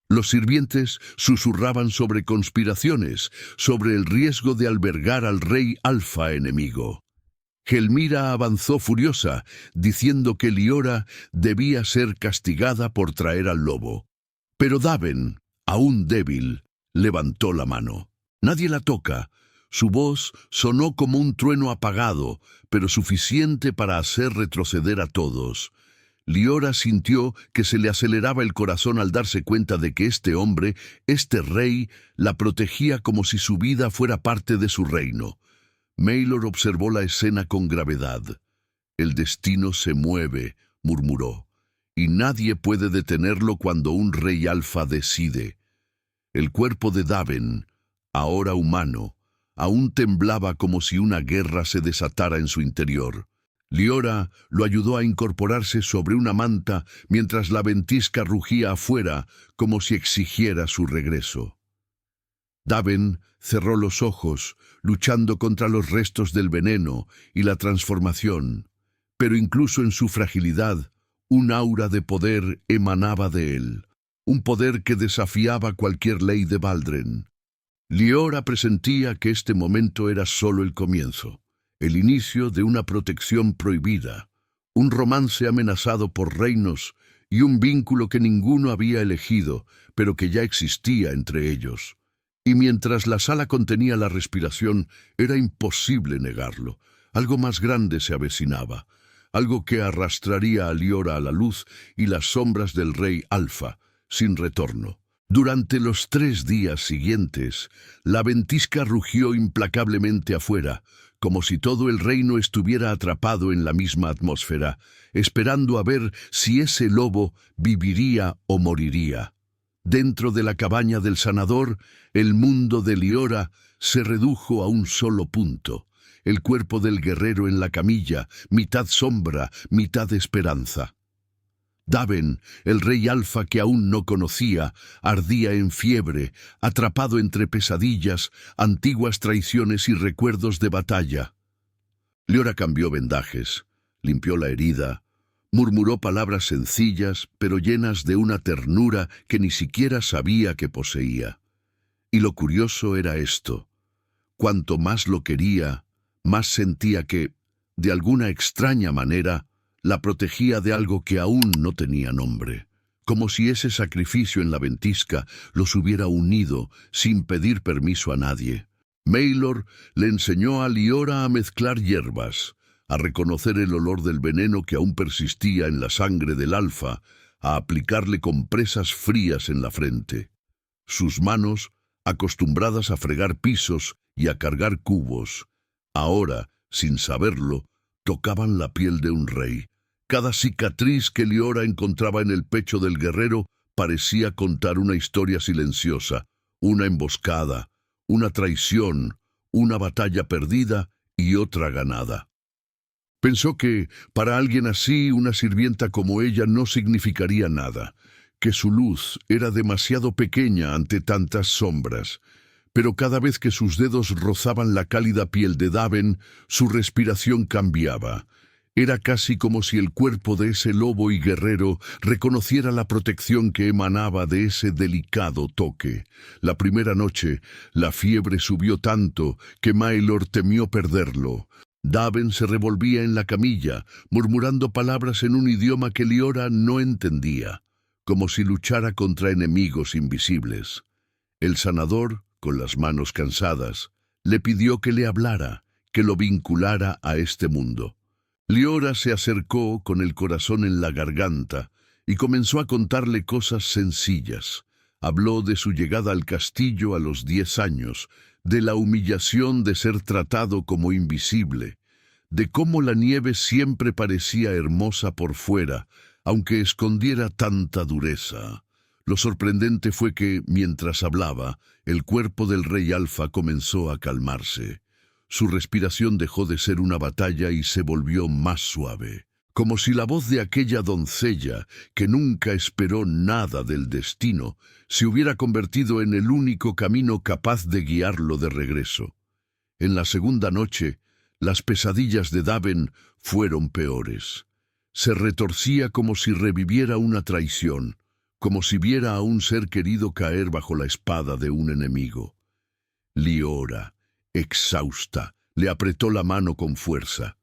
Los sirvientes susurraban sobre conspiraciones, sobre el riesgo de albergar al rey Alfa enemigo. Gelmira avanzó furiosa, diciendo que Liora debía ser castigada por traer al lobo. Pero Daven, aún débil, levantó la mano. «Nadie la toca». Su voz sonó como un trueno apagado, pero suficiente para hacer retroceder a todos. Liora sintió que se le aceleraba el corazón al darse cuenta de que este hombre, este rey, la protegía como si su vida fuera parte de su reino. Maelor observó la escena con gravedad. «El destino se mueve», murmuró, «y nadie puede detenerlo cuando un rey Alfa decide». El cuerpo de Daven, ahora humano, aún temblaba como si una guerra se desatara en su interior. Liora lo ayudó a incorporarse sobre una manta mientras la ventisca rugía afuera como si exigiera su regreso. Daven cerró los ojos, luchando contra los restos del veneno y la transformación, pero incluso en su fragilidad, un aura de poder emanaba de él, un poder que desafiaba cualquier ley de Valdren. Liora presentía que este momento era solo el comienzo, el inicio de una protección prohibida, un romance amenazado por reinos y un vínculo que ninguno había elegido, pero que ya existía entre ellos. Y mientras la sala contenía la respiración, era imposible negarlo. Algo más grande se avecinaba, algo que arrastraría a Liora a la luz y las sombras del rey Alfa, sin retorno. Durante los 3 días siguientes, la ventisca rugió implacablemente afuera, como si todo el reino estuviera atrapado en la misma atmósfera, esperando a ver si ese lobo viviría o moriría. Dentro de la cabaña del sanador, el mundo de Liora se redujo a un solo punto: el cuerpo del guerrero en la camilla, mitad sombra, mitad esperanza. Daven, el rey Alfa que aún no conocía, ardía en fiebre, atrapado entre pesadillas, antiguas traiciones y recuerdos de batalla. Liora cambió vendajes, limpió la herida, Murmuró palabras sencillas, pero llenas de una ternura que ni siquiera sabía que poseía. Y lo curioso era esto: cuanto más lo quería, más sentía que, de alguna extraña manera, la protegía de algo que aún no tenía nombre, como si ese sacrificio en la ventisca los hubiera unido sin pedir permiso a nadie. Maylor le enseñó a Liora a mezclar hierbas, a reconocer el olor del veneno que aún persistía en la sangre del alfa, a aplicarle compresas frías en la frente. Sus manos, acostumbradas a fregar pisos y a cargar cubos, ahora, sin saberlo, tocaban la piel de un rey. Cada cicatriz que Liora encontraba en el pecho del guerrero parecía contar una historia silenciosa, una emboscada, una traición, una batalla perdida y otra ganada. Pensó que, para alguien así, una sirvienta como ella no significaría nada, que su luz era demasiado pequeña ante tantas sombras. Pero cada vez que sus dedos rozaban la cálida piel de Daven, su respiración cambiaba. Era casi como si el cuerpo de ese lobo y guerrero reconociera la protección que emanaba de ese delicado toque. La primera noche, la fiebre subió tanto que Maelor temió perderlo. Daven se revolvía en la camilla, murmurando palabras en un idioma que Liora no entendía, como si luchara contra enemigos invisibles. El sanador, con las manos cansadas, le pidió que le hablara, que lo vinculara a este mundo. Liora se acercó con el corazón en la garganta y comenzó a contarle cosas sencillas. Habló de su llegada al castillo a los 10 años, de la humillación de ser tratado como invisible, de cómo la nieve siempre parecía hermosa por fuera, aunque escondiera tanta dureza. Lo sorprendente fue que, mientras hablaba, el cuerpo del rey Alfa comenzó a calmarse. Su respiración dejó de ser una batalla y se volvió más suave, como si la voz de aquella doncella, que nunca esperó nada del destino, se hubiera convertido en el único camino capaz de guiarlo de regreso. En la segunda noche, las pesadillas de Daven fueron peores. Se retorcía como si reviviera una traición, como si viera a un ser querido caer bajo la espada de un enemigo. Liora, exhausta, le apretó la mano con fuerza.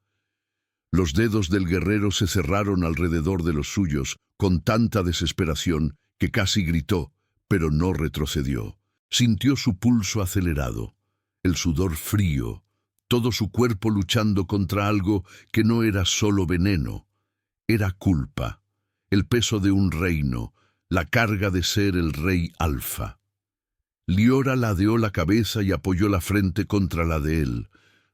Los dedos del guerrero se cerraron alrededor de los suyos con tanta desesperación que casi gritó, pero no retrocedió. Sintió su pulso acelerado, el sudor frío, todo su cuerpo luchando contra algo que no era solo veneno, era culpa, el peso de un reino, la carga de ser el rey Alfa. Liora ladeó la cabeza y apoyó la frente contra la de él,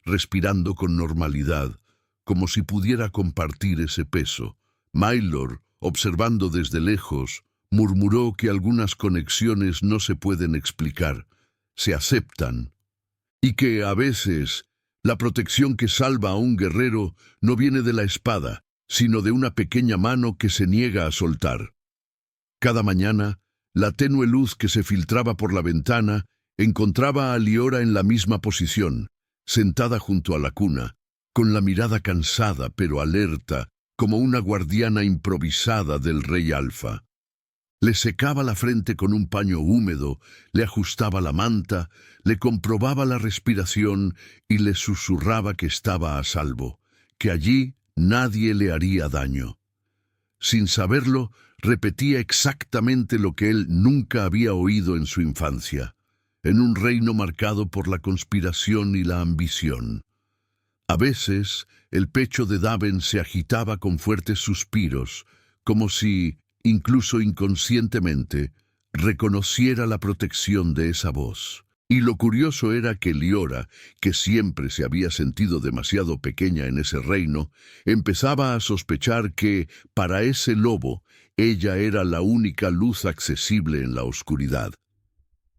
respirando con normalidad, como si pudiera compartir ese peso. Maelor, observando desde lejos, murmuró que algunas conexiones no se pueden explicar, se aceptan, y que, a veces, la protección que salva a un guerrero no viene de la espada, sino de una pequeña mano que se niega a soltar. Cada mañana, la tenue luz que se filtraba por la ventana encontraba a Liora en la misma posición, sentada junto a la cuna, con la mirada cansada pero alerta, como una guardiana improvisada del rey Alfa. Le secaba la frente con un paño húmedo, le ajustaba la manta, le comprobaba la respiración y le susurraba que estaba a salvo, que allí nadie le haría daño. Sin saberlo, repetía exactamente lo que él nunca había oído en su infancia, en un reino marcado por la conspiración y la ambición. A veces, el pecho de Daven se agitaba con fuertes suspiros, como si, incluso inconscientemente, reconociera la protección de esa voz. Y lo curioso era que Liora, que siempre se había sentido demasiado pequeña en ese reino, empezaba a sospechar que, para ese lobo, ella era la única luz accesible en la oscuridad.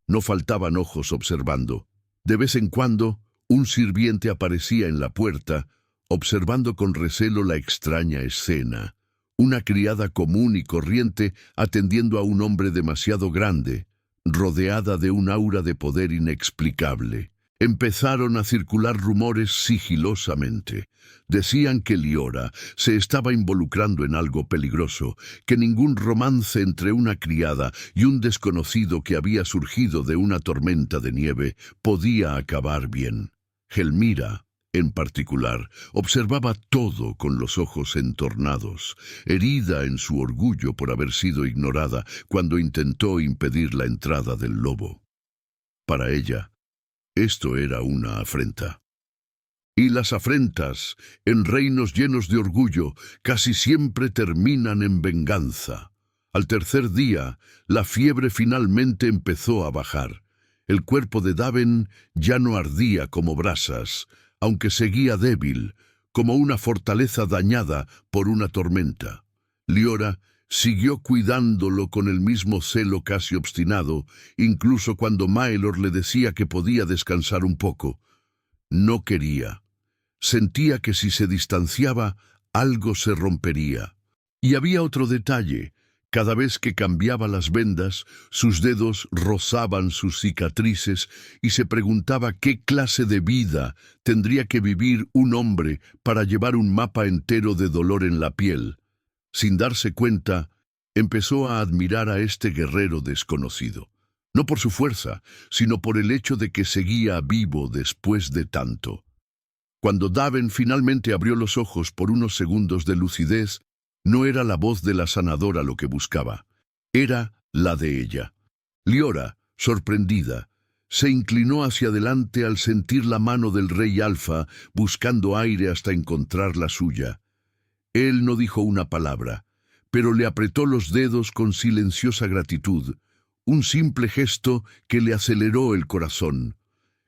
No faltaban ojos observando. De vez en cuando, un sirviente aparecía en la puerta, observando con recelo la extraña escena. Una criada común y corriente atendiendo a un hombre demasiado grande, rodeada de un aura de poder inexplicable. Empezaron a circular rumores sigilosamente. Decían que Liora se estaba involucrando en algo peligroso, que ningún romance entre una criada y un desconocido que había surgido de una tormenta de nieve podía acabar bien. Helmira, en particular, observaba todo con los ojos entornados, herida en su orgullo por haber sido ignorada cuando intentó impedir la entrada del lobo. Para ella, esto era una afrenta. Y las afrentas, en reinos llenos de orgullo, casi siempre terminan en venganza. Al tercer día, la fiebre finalmente empezó a bajar. El cuerpo de Daven ya no ardía como brasas, aunque seguía débil, como una fortaleza dañada por una tormenta. Liora siguió cuidándolo con el mismo celo casi obstinado, incluso cuando Maelor le decía que podía descansar un poco. No quería. Sentía que si se distanciaba, algo se rompería. Y había otro detalle. Cada vez que cambiaba las vendas, sus dedos rozaban sus cicatrices y se preguntaba qué clase de vida tendría que vivir un hombre para llevar un mapa entero de dolor en la piel. Sin darse cuenta, empezó a admirar a este guerrero desconocido. No por su fuerza, sino por el hecho de que seguía vivo después de tanto. Cuando Daven finalmente abrió los ojos por unos segundos de lucidez, no era la voz de la sanadora lo que buscaba, era la de ella. Liora, sorprendida, se inclinó hacia adelante al sentir la mano del rey Alfa buscando aire hasta encontrar la suya. Él no dijo una palabra, pero le apretó los dedos con silenciosa gratitud, un simple gesto que le aceleró el corazón.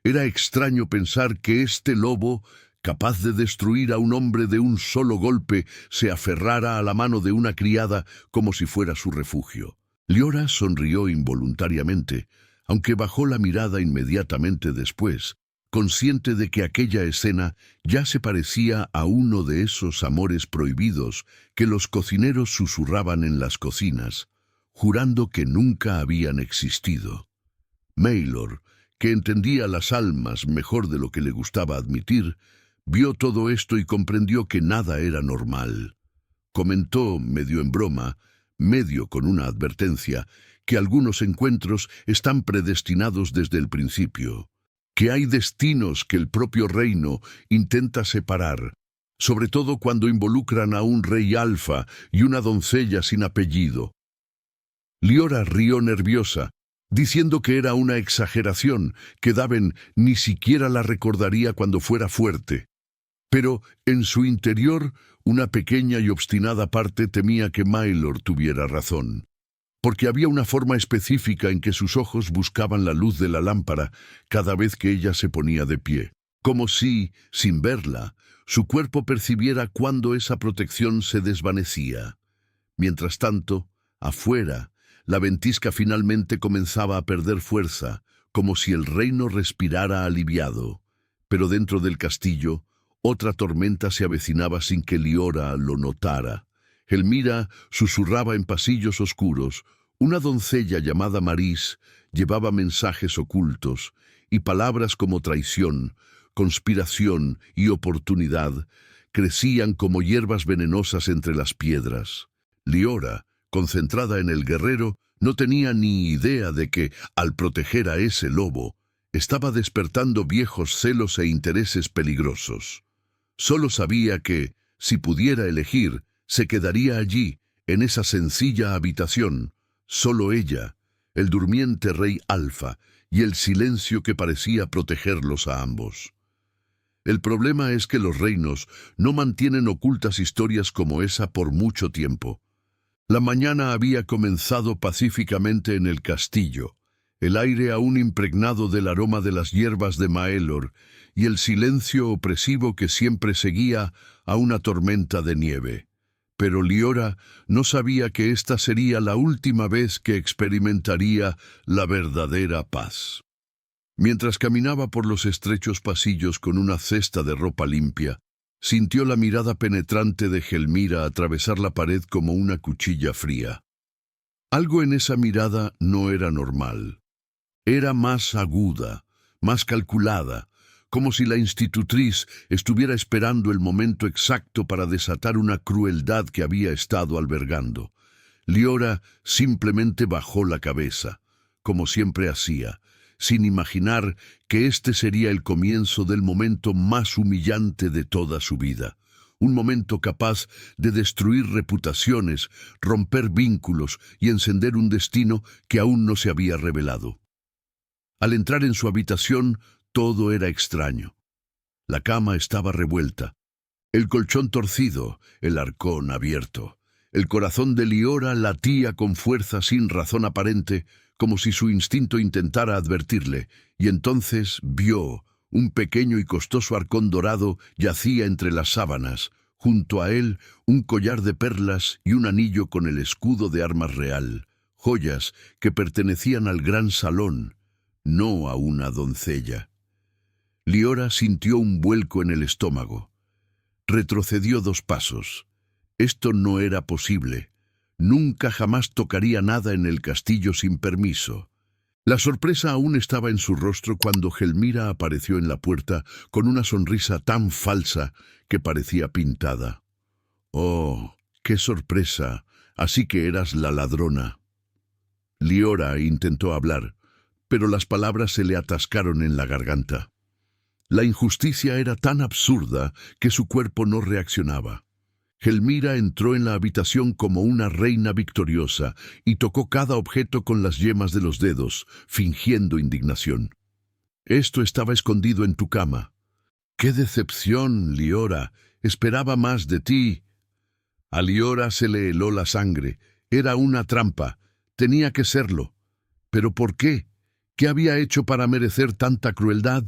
Era extraño pensar que este lobo, capaz de destruir a un hombre de un solo golpe, se aferrara a la mano de una criada como si fuera su refugio. Liora sonrió involuntariamente, aunque bajó la mirada inmediatamente después, consciente de que aquella escena ya se parecía a uno de esos amores prohibidos que los cocineros susurraban en las cocinas, jurando que nunca habían existido. Maelor, que entendía las almas mejor de lo que le gustaba admitir, vio todo esto y comprendió que nada era normal. Comentó, medio en broma, medio con una advertencia, que algunos encuentros están predestinados desde el principio, que hay destinos que el propio reino intenta separar, sobre todo cuando involucran a un rey alfa y una doncella sin apellido. Liora rió nerviosa, diciendo que era una exageración, que Daven ni siquiera la recordaría cuando fuera fuerte. Pero en su interior, una pequeña y obstinada parte temía que Maelor tuviera razón, porque había una forma específica en que sus ojos buscaban la luz de la lámpara cada vez que ella se ponía de pie, como si, sin verla, su cuerpo percibiera cuando esa protección se desvanecía. Mientras tanto, afuera, la ventisca finalmente comenzaba a perder fuerza, como si el reino respirara aliviado. Pero dentro del castillo, otra tormenta se avecinaba sin que Liora lo notara. Helmira susurraba en pasillos oscuros. Una doncella llamada Maris llevaba mensajes ocultos, y palabras como traición, conspiración y oportunidad crecían como hierbas venenosas entre las piedras. Liora, concentrada en el guerrero, no tenía ni idea de que, al proteger a ese lobo, estaba despertando viejos celos e intereses peligrosos. Solo sabía que, si pudiera elegir, se quedaría allí, en esa sencilla habitación, solo ella, el durmiente rey Alfa y el silencio que parecía protegerlos a ambos. El problema es que los reinos no mantienen ocultas historias como esa por mucho tiempo. La mañana había comenzado pacíficamente en el castillo, el aire aún impregnado del aroma de las hierbas de Maelor y el silencio opresivo que siempre seguía a una tormenta de nieve. Pero Liora no sabía que esta sería la última vez que experimentaría la verdadera paz. Mientras caminaba por los estrechos pasillos con una cesta de ropa limpia, sintió la mirada penetrante de Helmira atravesar la pared como una cuchilla fría. Algo en esa mirada no era normal. Era más aguda, más calculada, como si la institutriz estuviera esperando el momento exacto para desatar una crueldad que había estado albergando. Liora simplemente bajó la cabeza, como siempre hacía, sin imaginar que este sería el comienzo del momento más humillante de toda su vida. Un momento capaz de destruir reputaciones, romper vínculos y encender un destino que aún no se había revelado. Al entrar en su habitación, todo era extraño. La cama estaba revuelta, el colchón torcido, el arcón abierto. El corazón de Liora latía con fuerza sin razón aparente, como si su instinto intentara advertirle, y entonces vio un pequeño y costoso arcón dorado yacía entre las sábanas. Junto a él, un collar de perlas y un anillo con el escudo de armas real, joyas que pertenecían al gran salón, no a una doncella. Liora sintió un vuelco en el estómago. Retrocedió 2 pasos. Esto no era posible. Nunca jamás tocaría nada en el castillo sin permiso. La sorpresa aún estaba en su rostro cuando Gelmira apareció en la puerta con una sonrisa tan falsa que parecía pintada. «Oh, qué sorpresa. Así que eras la ladrona». Liora intentó hablar, pero las palabras se le atascaron en la garganta. La injusticia era tan absurda que su cuerpo no reaccionaba. Gelmira entró en la habitación como una reina victoriosa y tocó cada objeto con las yemas de los dedos, fingiendo indignación. «Esto estaba escondido en tu cama». «¡Qué decepción, Liora! Esperaba más de ti». A Liora se le heló la sangre. Era una trampa. Tenía que serlo. ¿Pero por qué? ¿Qué había hecho para merecer tanta crueldad?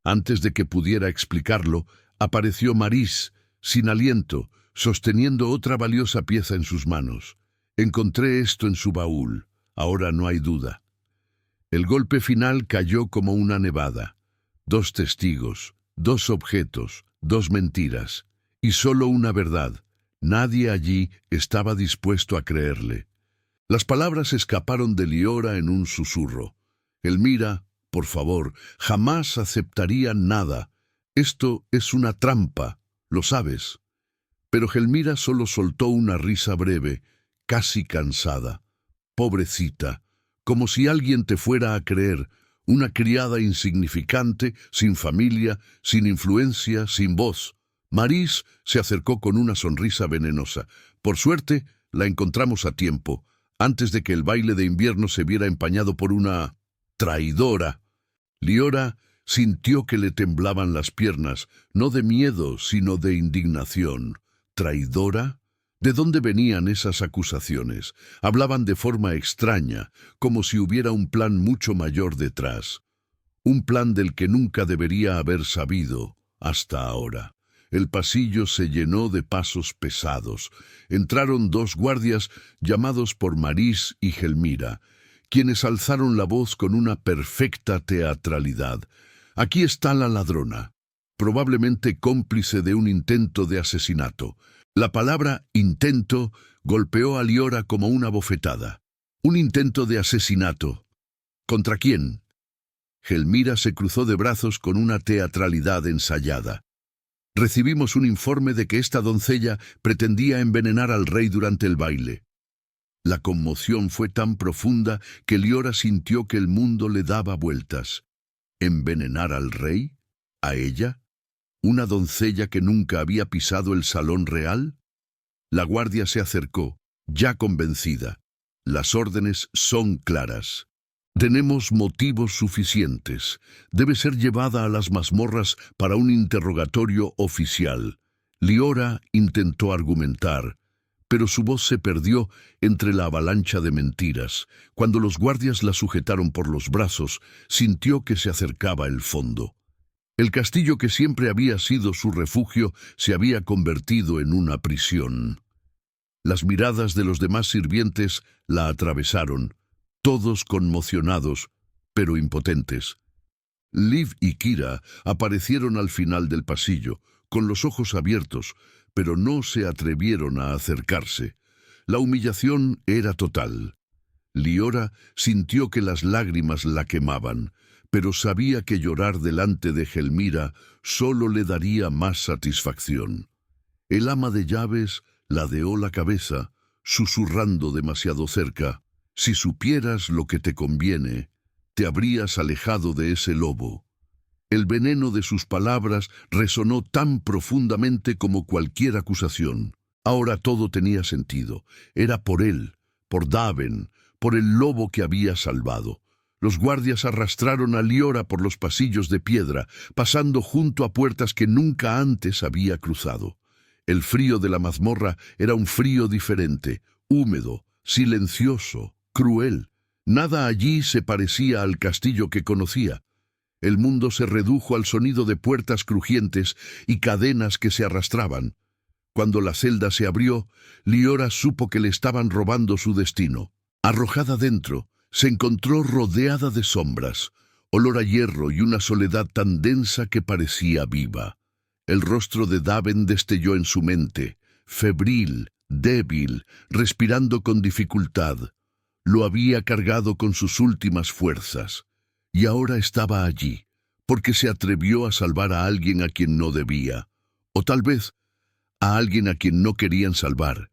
Antes de que pudiera explicarlo, apareció Maris, sin aliento, sosteniendo otra valiosa pieza en sus manos. «Encontré esto en su baúl. Ahora no hay duda». El golpe final cayó como una nevada. 2 testigos, 2 objetos, 2 mentiras, y solo una verdad. Nadie allí estaba dispuesto a creerle. Las palabras escaparon de Liora en un susurro. «Gelmira, por favor, jamás aceptaría nada. Esto es una trampa, lo sabes». Pero Gelmira solo soltó una risa breve, casi cansada. «Pobrecita, como si alguien te fuera a creer, una criada insignificante, sin familia, sin influencia, sin voz». Maris se acercó con una sonrisa venenosa. «Por suerte, la encontramos a tiempo, antes de que el baile de invierno se viera empañado por una traidora». Liora sintió que le temblaban las piernas, no de miedo, sino de indignación. ¿Traidora? ¿De dónde venían esas acusaciones? Hablaban de forma extraña, como si hubiera un plan mucho mayor detrás. Un plan del que nunca debería haber sabido hasta ahora. El pasillo se llenó de pasos pesados. Entraron 2 guardias llamados por Maris y Gelmira, quienes alzaron la voz con una perfecta teatralidad. «Aquí está la ladrona, probablemente cómplice de un intento de asesinato». La palabra «intento» golpeó a Liora como una bofetada. «Un intento de asesinato. ¿Contra quién?» Gelmira se cruzó de brazos con una teatralidad ensayada. «Recibimos un informe de que esta doncella pretendía envenenar al rey durante el baile». La conmoción fue tan profunda que Liora sintió que el mundo le daba vueltas. ¿Envenenar al rey? ¿A ella? ¿Una doncella que nunca había pisado el salón real? La guardia se acercó, ya convencida. «Las órdenes son claras. Tenemos motivos suficientes. Debe ser llevada a las mazmorras para un interrogatorio oficial». Liora intentó argumentar, pero su voz se perdió entre la avalancha de mentiras. Cuando los guardias la sujetaron por los brazos, sintió que se acercaba el fondo. El castillo que siempre había sido su refugio se había convertido en una prisión. Las miradas de los demás sirvientes la atravesaron, todos conmocionados, pero impotentes. Liv y Kira aparecieron al final del pasillo, con los ojos abiertos, pero no se atrevieron a acercarse. La humillación era total. Liora sintió que las lágrimas la quemaban, pero sabía que llorar delante de Gelmira solo le daría más satisfacción. El ama de llaves ladeó la cabeza, susurrando demasiado cerca: «Si supieras lo que te conviene, te habrías alejado de ese lobo». El veneno de sus palabras resonó tan profundamente como cualquier acusación. Ahora todo tenía sentido. Era por él, por Daven, por el lobo que había salvado. Los guardias arrastraron a Liora por los pasillos de piedra, pasando junto a puertas que nunca antes había cruzado. El frío de la mazmorra era un frío diferente, húmedo, silencioso, cruel. Nada allí se parecía al castillo que conocía. El mundo se redujo al sonido de puertas crujientes y cadenas que se arrastraban. Cuando la celda se abrió, Liora supo que le estaban robando su destino. Arrojada dentro, se encontró rodeada de sombras, olor a hierro y una soledad tan densa que parecía viva. El rostro de Daven destelló en su mente, febril, débil, respirando con dificultad. Lo había cargado con sus últimas fuerzas. Y ahora estaba allí, porque se atrevió a salvar a alguien a quien no debía, o tal vez a alguien a quien no querían salvar.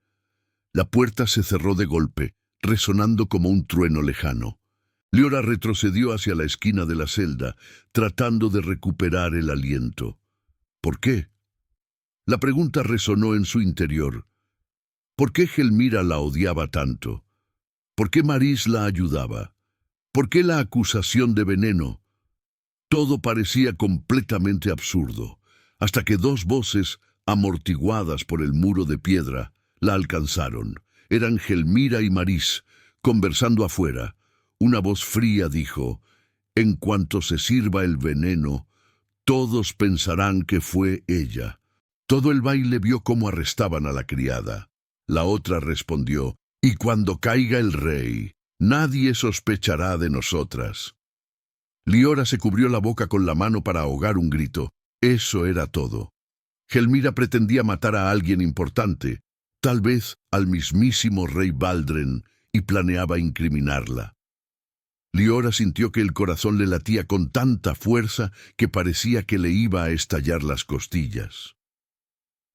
La puerta se cerró de golpe, resonando como un trueno lejano. Liora retrocedió hacia la esquina de la celda, tratando de recuperar el aliento. ¿Por qué? La pregunta resonó en su interior. ¿Por qué Gelmira la odiaba tanto? ¿Por qué Maris la ayudaba? ¿Por qué la acusación de veneno? Todo parecía completamente absurdo, hasta que dos voces, amortiguadas por el muro de piedra, la alcanzaron. Eran Gelmira y Maris, conversando afuera. Una voz fría dijo: «En cuanto se sirva el veneno, todos pensarán que fue ella». Todo el baile vio cómo arrestaban a la criada. La otra respondió: «Y cuando caiga el rey, nadie sospechará de nosotras». Liora se cubrió la boca con la mano para ahogar un grito. Eso era todo. Gelmira pretendía matar a alguien importante, tal vez al mismísimo rey Baldren, y planeaba incriminarla. Liora sintió que el corazón le latía con tanta fuerza que parecía que le iba a estallar las costillas.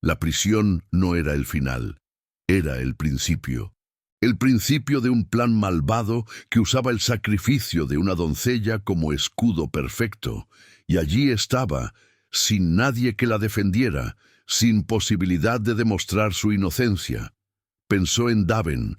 La prisión no era el final, era el principio. El principio de un plan malvado que usaba el sacrificio de una doncella como escudo perfecto. Y allí estaba, sin nadie que la defendiera, sin posibilidad de demostrar su inocencia. Pensó en Daven,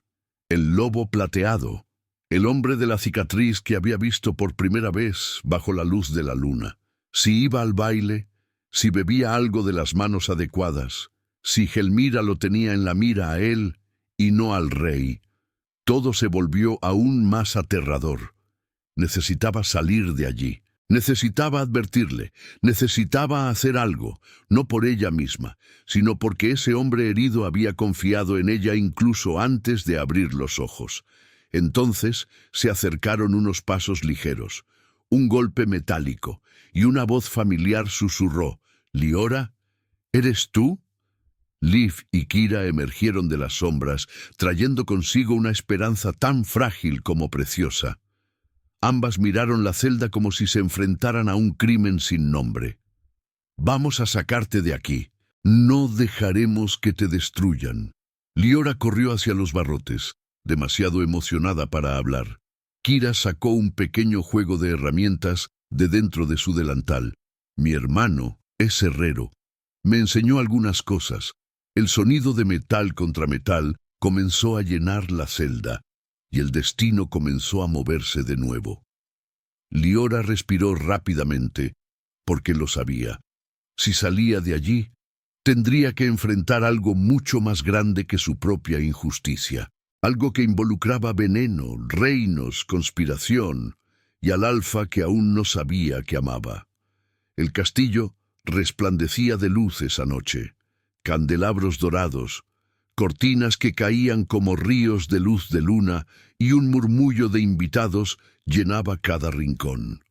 el lobo plateado, el hombre de la cicatriz que había visto por primera vez bajo la luz de la luna. Si iba al baile, si bebía algo de las manos adecuadas, si Gelmira lo tenía en la mira a él y no al rey, todo se volvió aún más aterrador. Necesitaba salir de allí. Necesitaba advertirle, necesitaba hacer algo, no por ella misma, sino porque ese hombre herido había confiado en ella incluso antes de abrir los ojos. Entonces se acercaron unos pasos ligeros, un golpe metálico, y una voz familiar susurró: «¿Liora? ¿Eres tú?» Liv y Kira emergieron de las sombras, trayendo consigo una esperanza tan frágil como preciosa. Ambas miraron la celda como si se enfrentaran a un crimen sin nombre. «Vamos a sacarte de aquí. No dejaremos que te destruyan». Liora corrió hacia los barrotes, demasiado emocionada para hablar. Kira sacó un pequeño juego de herramientas de dentro de su delantal. «Mi hermano es herrero. Me enseñó algunas cosas». El sonido de metal contra metal comenzó a llenar la celda, y el destino comenzó a moverse de nuevo. Liora respiró rápidamente, porque lo sabía. Si salía de allí, tendría que enfrentar algo mucho más grande que su propia injusticia, algo que involucraba veneno, reinos, conspiración, y al alfa que aún no sabía que amaba. El castillo resplandecía de luz esa noche. Candelabros dorados, cortinas que caían como ríos de luz de luna y un murmullo de invitados llenaba cada rincón.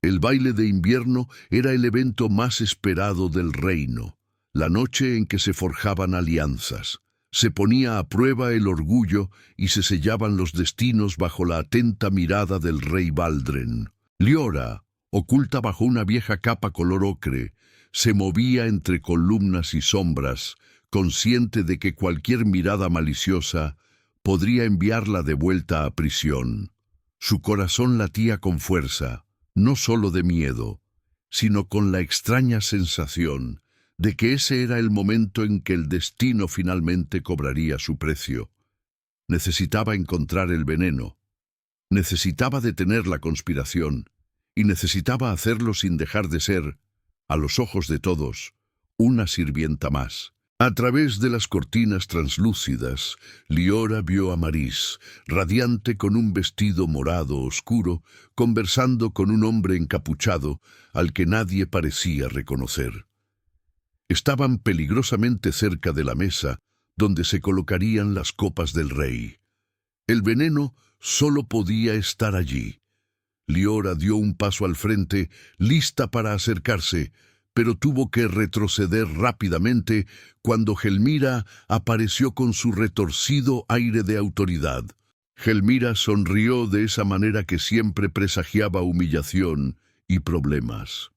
El baile de invierno era el evento más esperado del reino, la noche en que se forjaban alianzas. Se ponía a prueba el orgullo y se sellaban los destinos bajo la atenta mirada del rey Baldren. Liora, oculta bajo una vieja capa color ocre, se movía entre columnas y sombras, consciente de que cualquier mirada maliciosa podría enviarla de vuelta a prisión. Su corazón latía con fuerza, no solo de miedo, sino con la extraña sensación de que ese era el momento en que el destino finalmente cobraría su precio. Necesitaba encontrar el veneno, necesitaba detener la conspiración, y necesitaba hacerlo sin dejar de ser, a los ojos de todos, una sirvienta más. A través de las cortinas translúcidas, Liora vio a Maris, radiante con un vestido morado oscuro, conversando con un hombre encapuchado al que nadie parecía reconocer. Estaban peligrosamente cerca de la mesa, donde se colocarían las copas del rey. El veneno solo podía estar allí. Liora dio un paso al frente, lista para acercarse, pero tuvo que retroceder rápidamente cuando Gelmira apareció con su retorcido aire de autoridad. Gelmira sonrió de esa manera que siempre presagiaba humillación y problemas.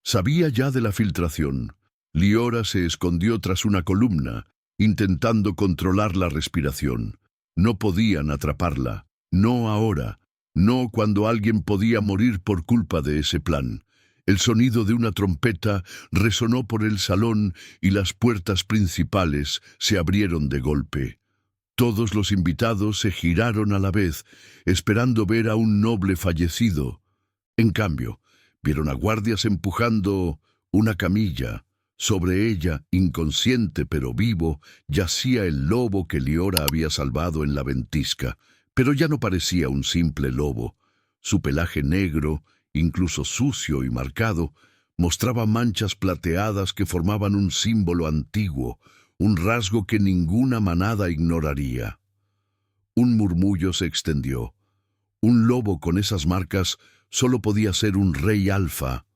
Sabía ya de la filtración. Liora se escondió tras una columna, intentando controlar la respiración. No podían atraparla, no ahora, no cuando alguien podía morir por culpa de ese plan. El sonido de una trompeta resonó por el salón y las puertas principales se abrieron de golpe. Todos los invitados se giraron a la vez, esperando ver a un noble fallecido. En cambio, vieron a guardias empujando una camilla. Sobre ella, inconsciente pero vivo, yacía el lobo que Liora había salvado en la ventisca, pero ya no parecía un simple lobo. Su pelaje negro, incluso sucio y marcado, mostraba manchas plateadas que formaban un símbolo antiguo, un rasgo que ninguna manada ignoraría. Un murmullo se extendió. Un lobo con esas marcas solo podía ser un rey alfa.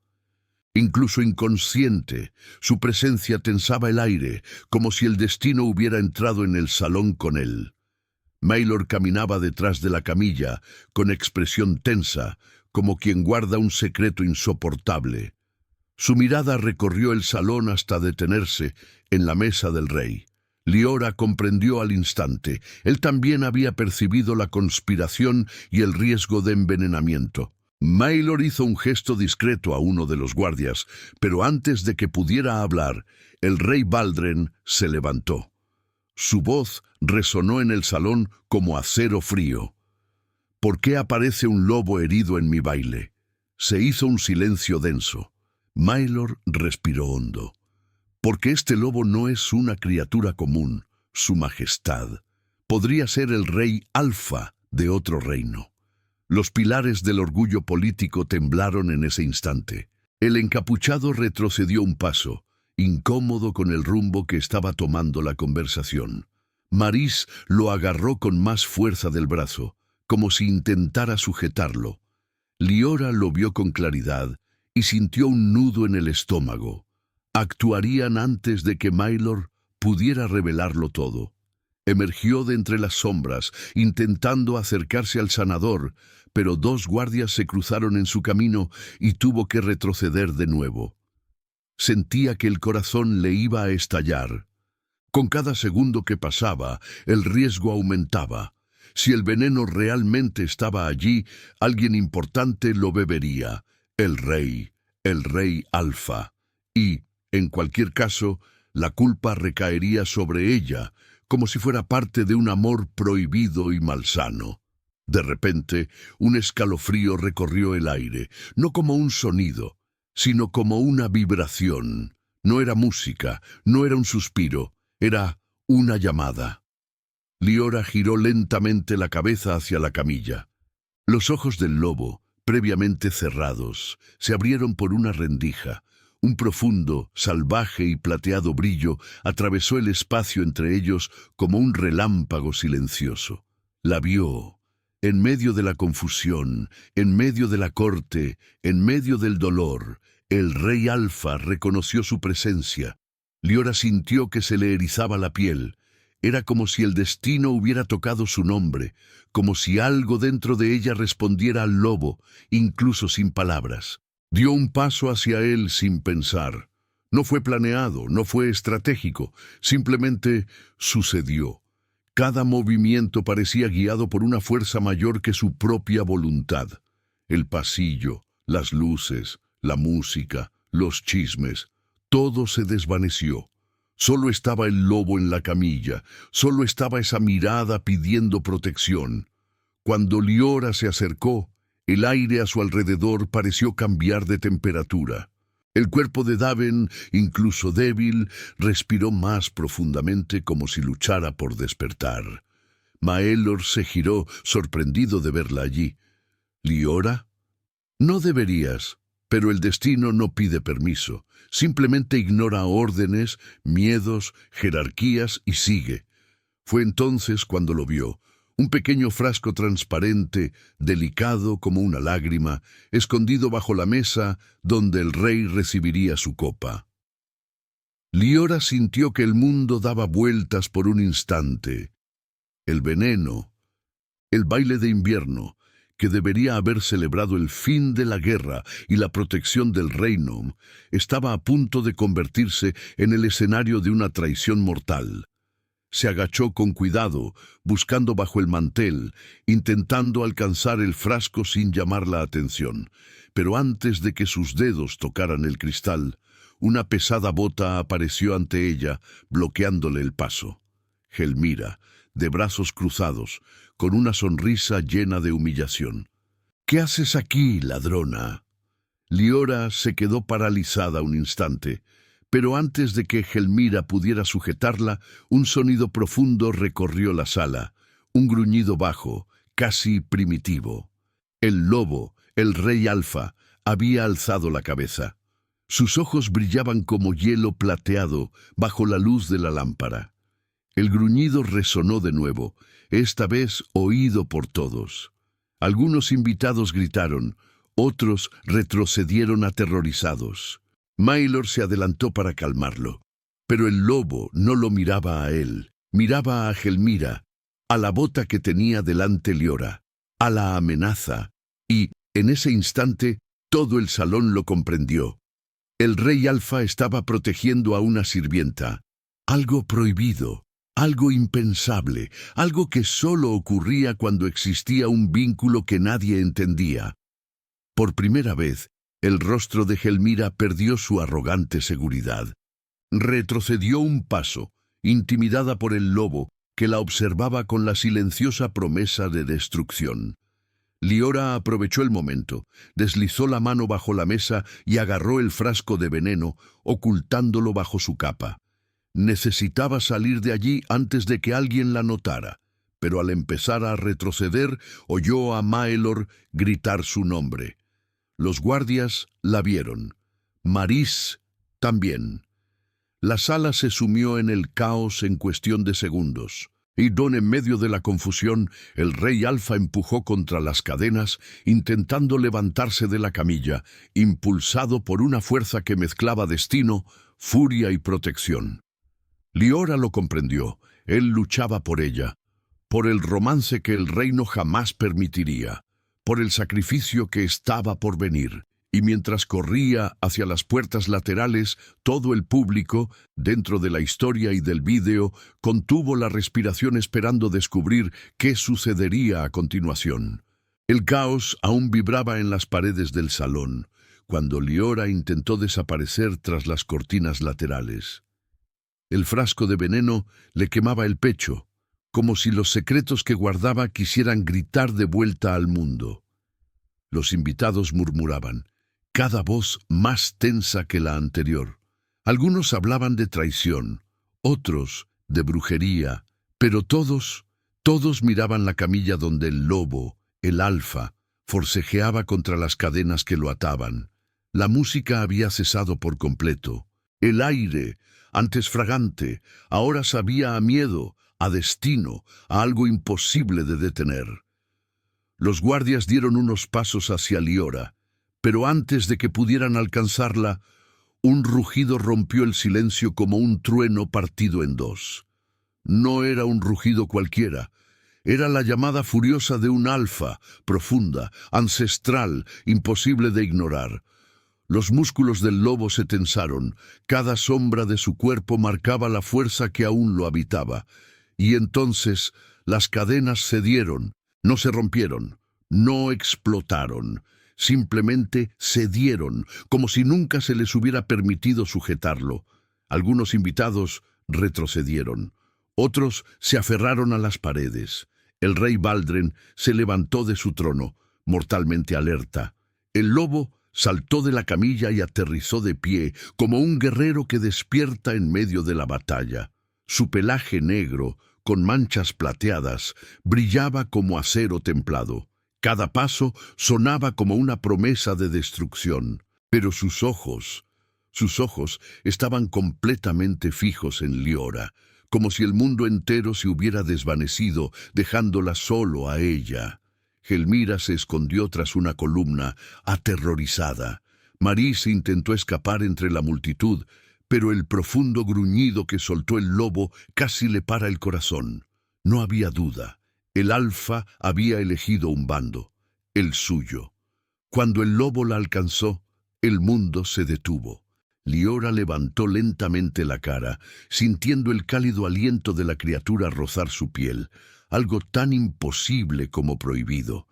Incluso inconsciente, su presencia tensaba el aire, como si el destino hubiera entrado en el salón con él. Maelor caminaba detrás de la camilla, con expresión tensa, como quien guarda un secreto insoportable. Su mirada recorrió el salón hasta detenerse en la mesa del rey. Liora comprendió al instante. Él también había percibido la conspiración y el riesgo de envenenamiento. Maelor hizo un gesto discreto a uno de los guardias, pero antes de que pudiera hablar, el rey Valdren se levantó. Su voz resonó en el salón como acero frío. ¿Por qué aparece un lobo herido en mi baile? Se hizo un silencio denso. Maelor respiró hondo. Porque este lobo no es una criatura común, su majestad. Podría ser el rey Alfa de otro reino. Los pilares del orgullo político temblaron en ese instante. El encapuchado retrocedió un paso, incómodo con el rumbo que estaba tomando la conversación. Maris lo agarró con más fuerza del brazo, como si intentara sujetarlo. Liora lo vio con claridad y sintió un nudo en el estómago. Actuarían antes de que Maelor pudiera revelarlo todo. Emergió de entre las sombras, intentando acercarse al sanador, pero dos guardias se cruzaron en su camino y tuvo que retroceder de nuevo. Sentía que el corazón le iba a estallar. Con cada segundo que pasaba, el riesgo aumentaba. Si el veneno realmente estaba allí, alguien importante lo bebería. El rey Alfa. Y, en cualquier caso, la culpa recaería sobre ella, como si fuera parte de un amor prohibido y malsano. De repente, un escalofrío recorrió el aire, no como un sonido, sino como una vibración. No era música, no era un suspiro, era una llamada. Liora giró lentamente la cabeza hacia la camilla. Los ojos del lobo, previamente cerrados, se abrieron por una rendija. Un profundo, salvaje y plateado brillo atravesó el espacio entre ellos como un relámpago silencioso. La vio. En medio de la confusión, en medio de la corte, en medio del dolor, el rey Alfa reconoció su presencia. Liora sintió que se le erizaba la piel. Era como si el destino hubiera tocado su nombre, como si algo dentro de ella respondiera al lobo, incluso sin palabras. Dio un paso hacia él sin pensar. No fue planeado, no fue estratégico, simplemente sucedió. Cada movimiento parecía guiado por una fuerza mayor que su propia voluntad. El pasillo, las luces, la música, los chismes, todo se desvaneció. Solo estaba el lobo en la camilla, solo estaba esa mirada pidiendo protección. Cuando Liora se acercó, el aire a su alrededor pareció cambiar de temperatura. El cuerpo de Daven, incluso débil, respiró más profundamente como si luchara por despertar. Maelor se giró, sorprendido de verla allí. ¿Liora? No deberías, pero el destino no pide permiso. Simplemente ignora órdenes, miedos, jerarquías y sigue. Fue entonces cuando lo vio. Un pequeño frasco transparente, delicado como una lágrima, escondido bajo la mesa donde el rey recibiría su copa. Liora sintió que el mundo daba vueltas por un instante. El veneno, el baile de invierno, que debería haber celebrado el fin de la guerra y la protección del reino, estaba a punto de convertirse en el escenario de una traición mortal. Se agachó con cuidado, buscando bajo el mantel, intentando alcanzar el frasco sin llamar la atención. Pero antes de que sus dedos tocaran el cristal, una pesada bota apareció ante ella, bloqueándole el paso. Gelmira, de brazos cruzados, con una sonrisa llena de humillación. «¿Qué haces aquí, ladrona?» Liora se quedó paralizada un instante, pero antes de que Gelmira pudiera sujetarla, un sonido profundo recorrió la sala, un gruñido bajo, casi primitivo. El lobo, el rey alfa, había alzado la cabeza. Sus ojos brillaban como hielo plateado bajo la luz de la lámpara. El gruñido resonó de nuevo, esta vez oído por todos. Algunos invitados gritaron, otros retrocedieron aterrorizados. Maelor se adelantó para calmarlo, pero el lobo no lo miraba a él, miraba a Gelmira, a la bota que tenía delante Liora, a la amenaza, y, en ese instante, todo el salón lo comprendió. El rey alfa estaba protegiendo a una sirvienta, algo prohibido, algo impensable, algo que solo ocurría cuando existía un vínculo que nadie entendía. Por primera vez, el rostro de Gelmira perdió su arrogante seguridad. Retrocedió un paso, intimidada por el lobo, que la observaba con la silenciosa promesa de destrucción. Liora aprovechó el momento, deslizó la mano bajo la mesa y agarró el frasco de veneno, ocultándolo bajo su capa. Necesitaba salir de allí antes de que alguien la notara, pero al empezar a retroceder, oyó a Maelor gritar su nombre. Los guardias la vieron. Marís también. La sala se sumió en el caos en cuestión de segundos. Y en medio de la confusión, el rey alfa empujó contra las cadenas, intentando levantarse de la camilla, impulsado por una fuerza que mezclaba destino, furia y protección. Liora lo comprendió. Él luchaba por ella, por el romance que el reino jamás permitiría, por el sacrificio que estaba por venir. Y mientras corría hacia las puertas laterales, todo el público, dentro de la historia y del vídeo, contuvo la respiración esperando descubrir qué sucedería a continuación. El caos aún vibraba en las paredes del salón, cuando Liora intentó desaparecer tras las cortinas laterales. El frasco de veneno le quemaba el pecho, como si los secretos que guardaba quisieran gritar de vuelta al mundo. Los invitados murmuraban, cada voz más tensa que la anterior. Algunos hablaban de traición, otros de brujería, pero todos miraban la camilla donde el lobo, el alfa, forcejeaba contra las cadenas que lo ataban. La música había cesado por completo. El aire, antes fragante, ahora sabía a miedo, a destino, a algo imposible de detener. Los guardias dieron unos pasos hacia Liora, pero antes de que pudieran alcanzarla, un rugido rompió el silencio como un trueno partido en dos. No era un rugido cualquiera, era la llamada furiosa de un alfa, profunda, ancestral, imposible de ignorar. Los músculos del lobo se tensaron, cada sombra de su cuerpo marcaba la fuerza que aún lo habitaba. Y entonces las cadenas cedieron, no se rompieron, no explotaron, simplemente cedieron, como si nunca se les hubiera permitido sujetarlo. Algunos invitados retrocedieron, otros se aferraron a las paredes. El rey Baldren se levantó de su trono, mortalmente alerta. El lobo saltó de la camilla y aterrizó de pie, como un guerrero que despierta en medio de la batalla. Su pelaje negro, con manchas plateadas, brillaba como acero templado. Cada paso sonaba como una promesa de destrucción, pero sus ojos estaban completamente fijos en Liora, como si el mundo entero se hubiera desvanecido, dejándola solo a ella. Gelmira se escondió tras una columna, aterrorizada. Marís intentó escapar entre la multitud, pero el profundo gruñido que soltó el lobo casi le para el corazón. No había duda. El alfa había elegido un bando, el suyo. Cuando el lobo la alcanzó, el mundo se detuvo. Liora levantó lentamente la cara, sintiendo el cálido aliento de la criatura rozar su piel, algo tan imposible como prohibido.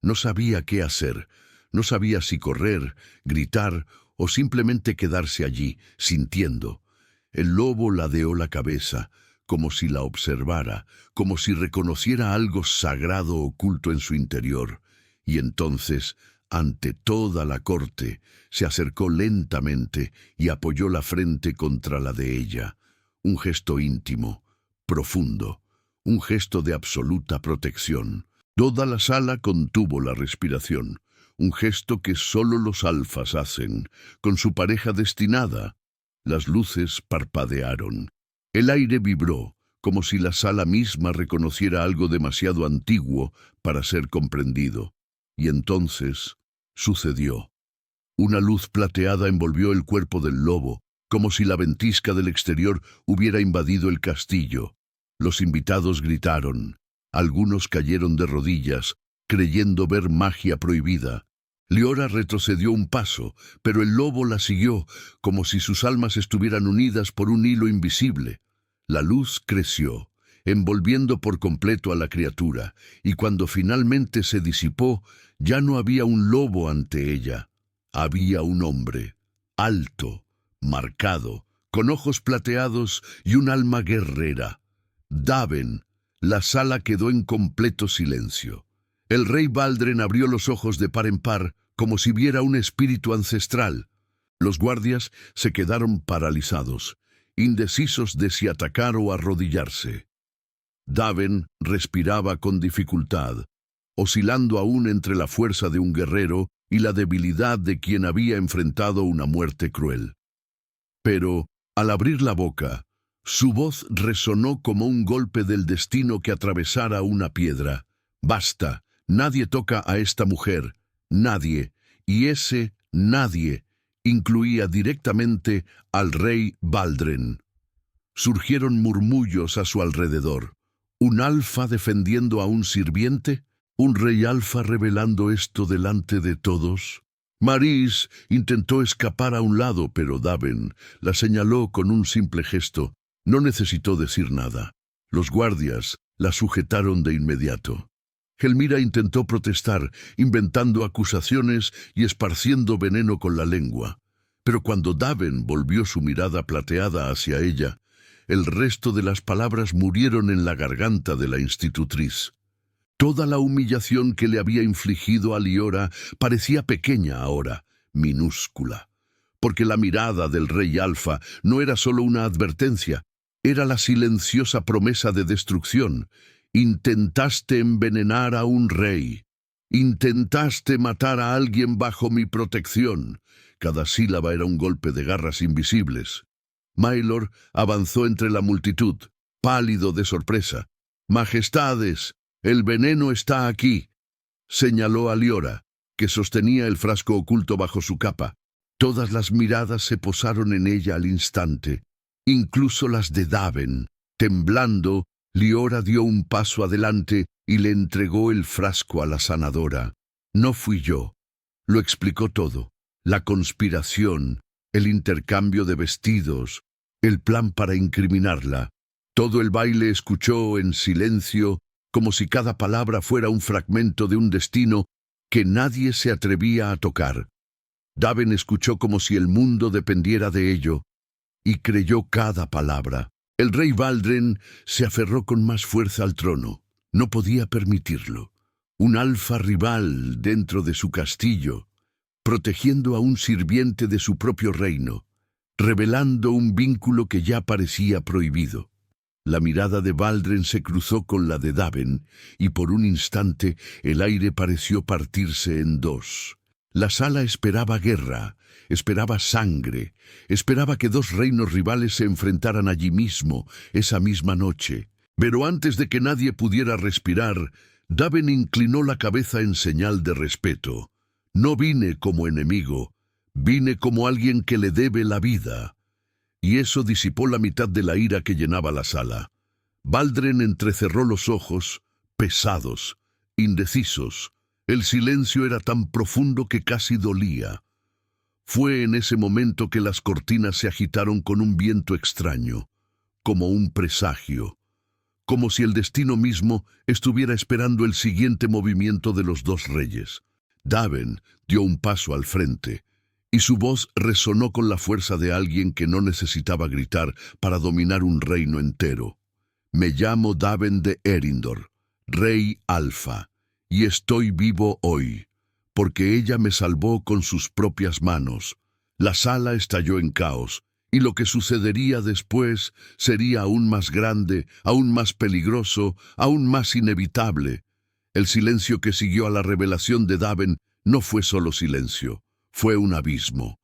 No sabía qué hacer, no sabía si correr, gritar o simplemente quedarse allí, sintiendo. El lobo ladeó la cabeza, como si la observara, como si reconociera algo sagrado oculto en su interior. Y entonces, ante toda la corte, se acercó lentamente y apoyó la frente contra la de ella. Un gesto íntimo, profundo, un gesto de absoluta protección. Toda la sala contuvo la respiración, un gesto que solo los alfas hacen, con su pareja destinada. Las luces parpadearon. El aire vibró, como si la sala misma reconociera algo demasiado antiguo para ser comprendido. Y entonces sucedió. Una luz plateada envolvió el cuerpo del lobo, como si la ventisca del exterior hubiera invadido el castillo. Los invitados gritaron. Algunos cayeron de rodillas, creyendo ver magia prohibida. Liora retrocedió un paso, pero el lobo la siguió, como si sus almas estuvieran unidas por un hilo invisible. La luz creció, envolviendo por completo a la criatura, y cuando finalmente se disipó, ya no había un lobo ante ella. Había un hombre, alto, marcado, con ojos plateados y un alma guerrera. Daven. La sala quedó en completo silencio. El rey Baldren abrió los ojos de par en par, como si viera un espíritu ancestral. Los guardias se quedaron paralizados, indecisos de si atacar o arrodillarse. Daven respiraba con dificultad, oscilando aún entre la fuerza de un guerrero y la debilidad de quien había enfrentado una muerte cruel. Pero, al abrir la boca, su voz resonó como un golpe del destino que atravesara una piedra. «Basta, nadie toca a esta mujer, nadie», y ese «nadie» incluía directamente al rey Baldren. Surgieron murmullos a su alrededor. ¿Un alfa defendiendo a un sirviente? ¿Un rey alfa revelando esto delante de todos? Marís intentó escapar a un lado, pero Daven la señaló con un simple gesto. No necesitó decir nada. Los guardias la sujetaron de inmediato. Gelmira intentó protestar, inventando acusaciones y esparciendo veneno con la lengua. Pero cuando Daven volvió su mirada plateada hacia ella, el resto de las palabras murieron en la garganta de la institutriz. Toda la humillación que le había infligido a Liora parecía pequeña ahora, minúscula, porque la mirada del rey Alfa no era solo una advertencia, era la silenciosa promesa de destrucción. Intentaste envenenar a un rey. Intentaste matar a alguien bajo mi protección. Cada sílaba era un golpe de garras invisibles. Maelor avanzó entre la multitud, pálido de sorpresa. «Majestades, el veneno está aquí», señaló a Liora, que sostenía el frasco oculto bajo su capa. Todas las miradas se posaron en ella al instante, incluso las de Daven. Temblando, Liora dio un paso adelante y le entregó el frasco a la sanadora. «No fui yo», lo explicó todo. la conspiración, el intercambio de vestidos, el plan para incriminarla. Todo el baile escuchó en silencio, como si cada palabra fuera un fragmento de un destino que nadie se atrevía a tocar. Daven escuchó como si el mundo dependiera de ello, y creyó cada palabra. El rey Baldren se aferró con más fuerza al trono. No podía permitirlo. Un alfa rival dentro de su castillo, protegiendo a un sirviente de su propio reino, revelando un vínculo que ya parecía prohibido. La mirada de Baldren se cruzó con la de Daven, y por un instante el aire pareció partirse en dos. La sala esperaba guerra, esperaba sangre, esperaba que dos reinos rivales se enfrentaran allí mismo, esa misma noche. Pero antes de que nadie pudiera respirar, Daven inclinó la cabeza en señal de respeto. No vine como enemigo, vine como alguien que le debe la vida. Y eso disipó la mitad de la ira que llenaba la sala. Baldren entrecerró los ojos, pesados, indecisos. El silencio era tan profundo que casi dolía. Fue en ese momento que las cortinas se agitaron con un viento extraño, como un presagio, como si el destino mismo estuviera esperando el siguiente movimiento de los dos reyes. Daven dio un paso al frente, y su voz resonó con la fuerza de alguien que no necesitaba gritar para dominar un reino entero. Me llamo Daven de Erindor, rey Alfa, y estoy vivo hoy, porque ella me salvó con sus propias manos. La sala estalló en caos, y lo que sucedería después sería aún más grande, aún más peligroso, aún más inevitable. El silencio que siguió a la revelación de Daven no fue solo silencio, fue un abismo.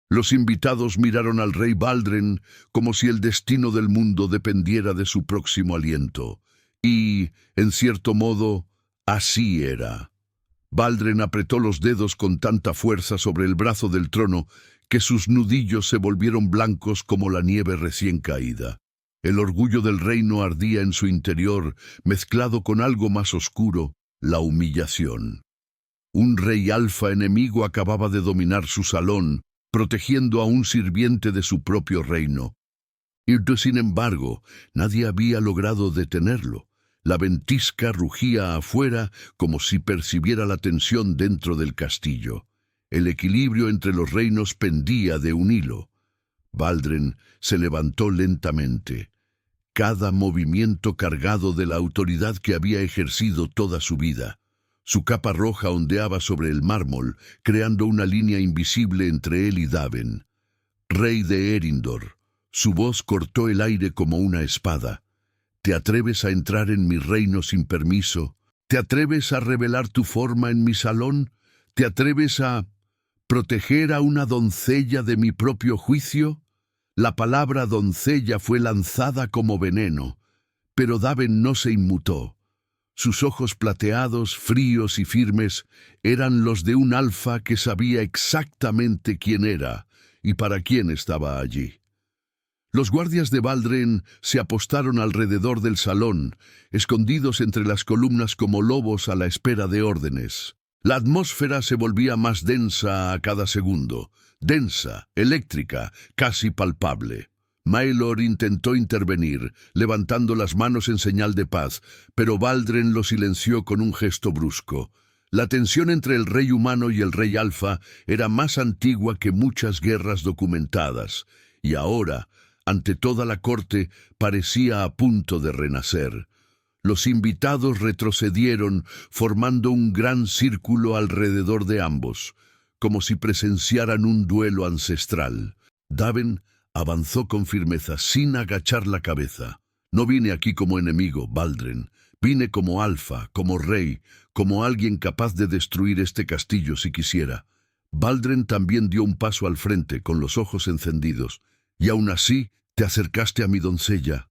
Los invitados miraron al rey Baldren como si el destino del mundo dependiera de su próximo aliento. Y, en cierto modo, así era. Baldren apretó los dedos con tanta fuerza sobre el brazo del trono que sus nudillos se volvieron blancos como la nieve recién caída. El orgullo del reino ardía en su interior, mezclado con algo más oscuro, la humillación. Un rey alfa enemigo acababa de dominar su salón, protegiendo a un sirviente de su propio reino. Y sin embargo, nadie había logrado detenerlo. La ventisca rugía afuera como si percibiera la tensión dentro del castillo. El equilibrio entre los reinos pendía de un hilo. Baldren se levantó lentamente, cada movimiento cargado de la autoridad que había ejercido toda su vida. Su capa roja ondeaba sobre el mármol, creando una línea invisible entre él y Daven. Rey de Erindor, su voz cortó el aire como una espada. ¿Te atreves a entrar en mi reino sin permiso? ¿Te atreves a revelar tu forma en mi salón? ¿Te atreves a proteger a una doncella de mi propio juicio? La palabra doncella fue lanzada como veneno, pero Daven no se inmutó. Sus ojos plateados, fríos y firmes, eran los de un alfa que sabía exactamente quién era y para quién estaba allí. Los guardias de Baldren se apostaron alrededor del salón, escondidos entre las columnas como lobos a la espera de órdenes. La atmósfera se volvía más densa a cada segundo, densa, eléctrica, casi palpable. Maelor intentó intervenir, levantando las manos en señal de paz, pero Baldren lo silenció con un gesto brusco. La tensión entre el rey humano y el rey alfa era más antigua que muchas guerras documentadas, y ahora, ante toda la corte, parecía a punto de renacer. Los invitados retrocedieron, formando un gran círculo alrededor de ambos, como si presenciaran un duelo ancestral. Daven avanzó con firmeza, sin agachar la cabeza. No vine aquí como enemigo, Baldren. Vine como alfa, como rey, como alguien capaz de destruir este castillo si quisiera. Baldren también dio un paso al frente, con los ojos encendidos. Y aún así, te acercaste a mi doncella.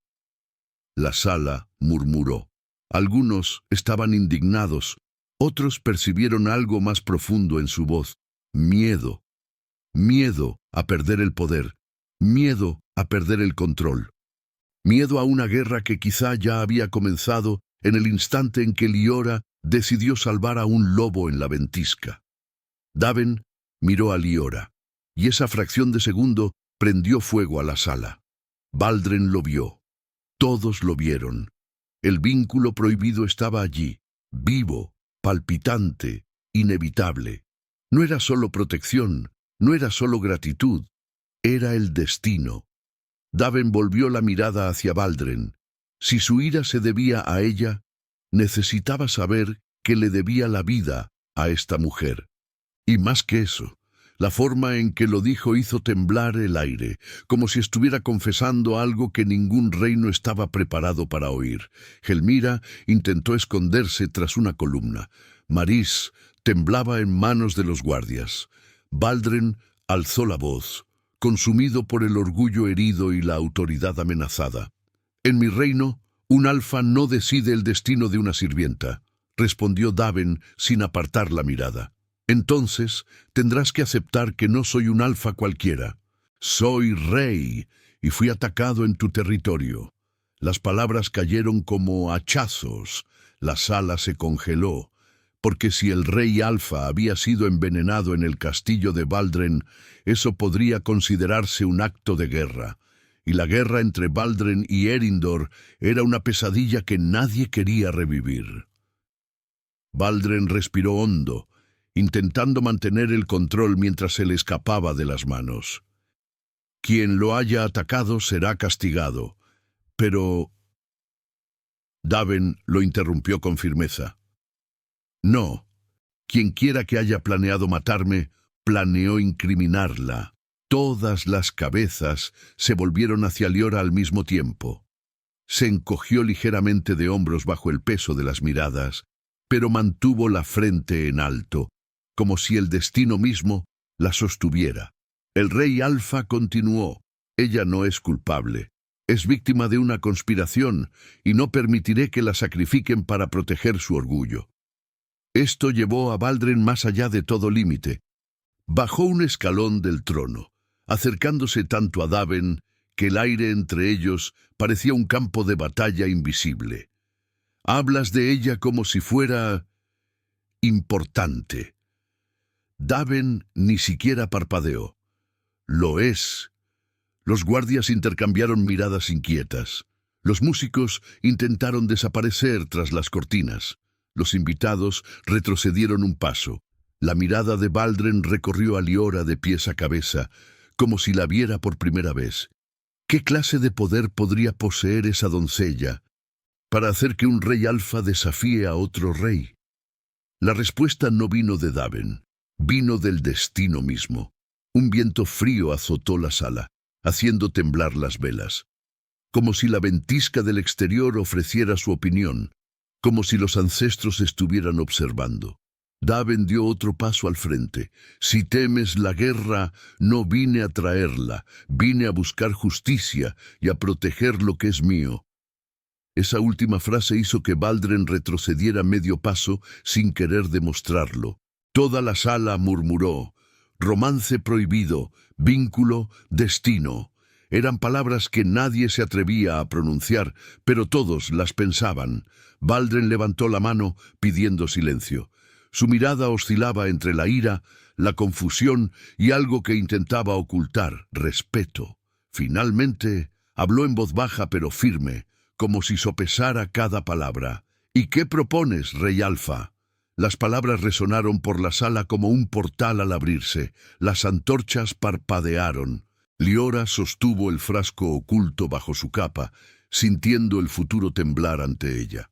La sala murmuró. Algunos estaban indignados, otros percibieron algo más profundo en su voz. Miedo. Miedo a perder el poder. Miedo a perder el control. Miedo a una guerra que quizá ya había comenzado en el instante en que Liora decidió salvar a un lobo en la ventisca. Daven Miró a Liora, y esa fracción de segundo prendió fuego a la sala. Baldren lo vio. Todos lo vieron. El vínculo prohibido estaba allí, vivo, palpitante, inevitable. No era solo protección, no era solo gratitud, era el destino. Daven volvió la mirada hacia Baldren. Si su ira se debía a ella, necesitaba saber que le debía la vida a esta mujer. Y más que eso, la forma en que lo dijo hizo temblar el aire, como si estuviera confesando algo que ningún reino estaba preparado para oír. Gelmira intentó esconderse tras una columna. Marís temblaba en manos de los guardias. Baldren alzó la voz, consumido por el orgullo herido y la autoridad amenazada. «En mi reino, un alfa no decide el destino de una sirvienta», respondió Daven sin apartar la mirada. «Entonces tendrás que aceptar que no soy un alfa cualquiera. Soy rey y fui atacado en tu territorio». Las palabras cayeron como hachazos. La sala se congeló, porque si el rey alfa había sido envenenado en el castillo de Baldren, eso podría considerarse un acto de guerra. Y la guerra entre Baldren y Erindor era una pesadilla que nadie quería revivir. Baldren respiró hondo, intentando mantener el control mientras se le escapaba de las manos. Quien lo haya atacado será castigado, pero... Daven lo interrumpió con firmeza. «No, quien quiera que haya planeado matarme, planeó incriminarla». Todas las cabezas se volvieron hacia Liora al mismo tiempo. Se encogió ligeramente de hombros bajo el peso de las miradas, pero mantuvo la frente en alto, como si el destino mismo la sostuviera. El rey Alfa continuó: «Ella no es culpable. Es víctima de una conspiración y no permitiré que la sacrifiquen para proteger su orgullo». Esto llevó a Baldren más allá de todo límite. Bajó un escalón del trono, acercándose tanto a Daven que el aire entre ellos parecía un campo de batalla invisible. «Hablas de ella como si fuera importante». Daven ni siquiera parpadeó. «Lo es». Los guardias intercambiaron miradas inquietas. Los músicos intentaron desaparecer tras las cortinas. Los invitados retrocedieron un paso. La mirada de Baldren recorrió a Liora de pies a cabeza, como si la viera por primera vez. ¿Qué clase de poder podría poseer esa doncella para hacer que un rey alfa desafíe a otro rey? La respuesta no vino de Daven, vino del destino mismo. Un viento frío azotó la sala, haciendo temblar las velas, como si la ventisca del exterior ofreciera su opinión, como si los ancestros estuvieran observando. Daven dio otro paso al frente. «Si temes la guerra, no vine a traerla, vine a buscar justicia y a proteger lo que es mío». Esa última frase hizo que Baldren retrocediera medio paso sin querer demostrarlo. Toda la sala murmuró: «Romance prohibido, vínculo, destino». Eran palabras que nadie se atrevía a pronunciar, pero todos las pensaban. Baldren levantó la mano pidiendo silencio. Su mirada oscilaba entre la ira, la confusión y algo que intentaba ocultar: respeto. Finalmente, habló en voz baja pero firme, como si sopesara cada palabra. «¿Y qué propones, rey Alfa?» Las palabras resonaron por la sala como un portal al abrirse. Las antorchas parpadearon. Liora sostuvo el frasco oculto bajo su capa, sintiendo el futuro temblar ante ella.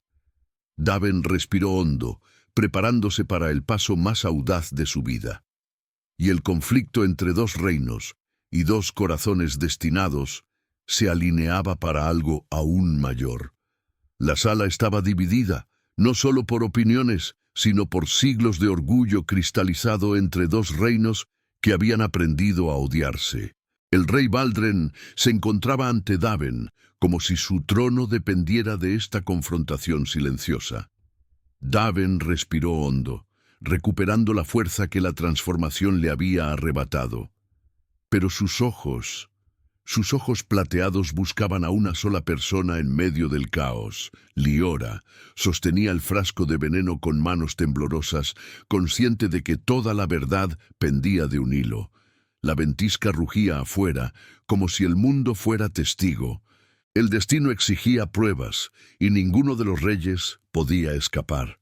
Daven respiró hondo, preparándose para el paso más audaz de su vida. Y el conflicto entre dos reinos y dos corazones destinados se alineaba para algo aún mayor. La sala estaba dividida, no solo por opiniones, sino por siglos de orgullo cristalizado entre dos reinos que habían aprendido a odiarse. El rey Baldren se encontraba ante Daven, como si su trono dependiera de esta confrontación silenciosa. Daven respiró hondo, recuperando la fuerza que la transformación le había arrebatado. Pero sus ojos Sus ojos plateados buscaban a una sola persona en medio del caos. Liora sostenía el frasco de veneno con manos temblorosas, consciente de que toda la verdad pendía de un hilo. La ventisca rugía afuera, como si el mundo fuera testigo. El destino exigía pruebas, y ninguno de los reyes podía escapar.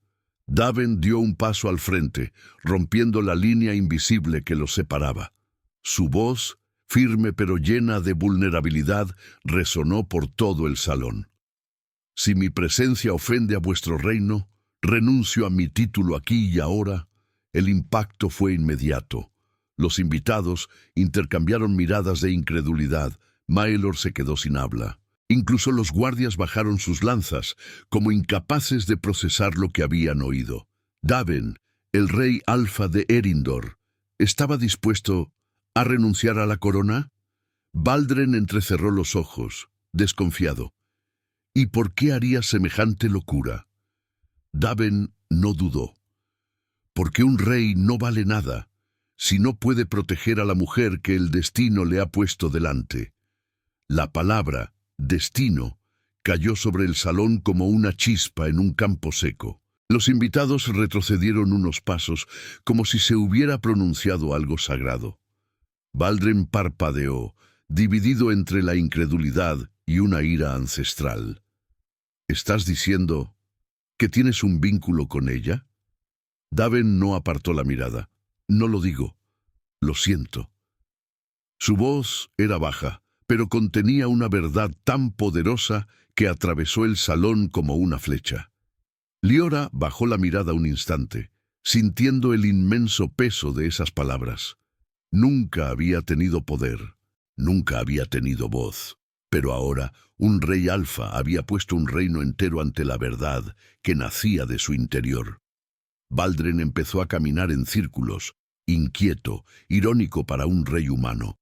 Daven dio un paso al frente, rompiendo la línea invisible que los separaba. Su voz, firme pero llena de vulnerabilidad, resonó por todo el salón. Si mi presencia ofende a vuestro reino, renuncio a mi título aquí y ahora. El impacto fue inmediato. Los invitados intercambiaron miradas de incredulidad. Maelor se quedó sin habla. Incluso los guardias bajaron sus lanzas, como incapaces de procesar lo que habían oído. Daven, el rey alfa de Erindor, ¿estaba dispuesto a renunciar a la corona? Baldren entrecerró los ojos, desconfiado. ¿Y por qué haría semejante locura? Daven no dudó. Porque un rey no vale nada si no puede proteger a la mujer que el destino le ha puesto delante. La palabra destino cayó sobre el salón como una chispa en un campo seco. Los invitados retrocedieron unos pasos, como si se hubiera pronunciado algo sagrado. Baldren parpadeó, dividido entre la incredulidad y una ira ancestral. ¿Estás diciendo que tienes un vínculo con ella? Daven no apartó la mirada. No lo digo. Lo siento. Su voz era baja, pero contenía una verdad tan poderosa que atravesó el salón como una flecha. Liora bajó la mirada un instante, sintiendo el inmenso peso de esas palabras. Nunca había tenido poder, nunca había tenido voz, pero ahora un rey alfa había puesto un reino entero ante la verdad que nacía de su interior. Baldren empezó a caminar en círculos, inquieto, irónico para un rey humano.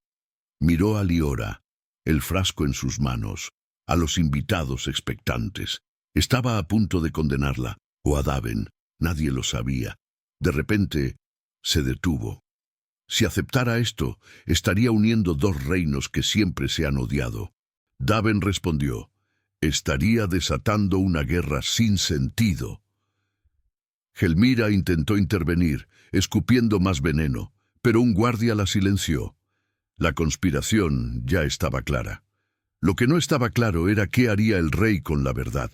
Miró a Liora, el frasco en sus manos, a los invitados expectantes. Estaba a punto de condenarla, o a Daven, nadie lo sabía. De repente, se detuvo. Si aceptara esto, estaría uniendo dos reinos que siempre se han odiado. Daven respondió, estaría desatando una guerra sin sentido. Gelmira intentó intervenir, escupiendo más veneno, pero un guardia la silenció. La conspiración ya estaba clara. Lo que no estaba claro era qué haría el rey con la verdad.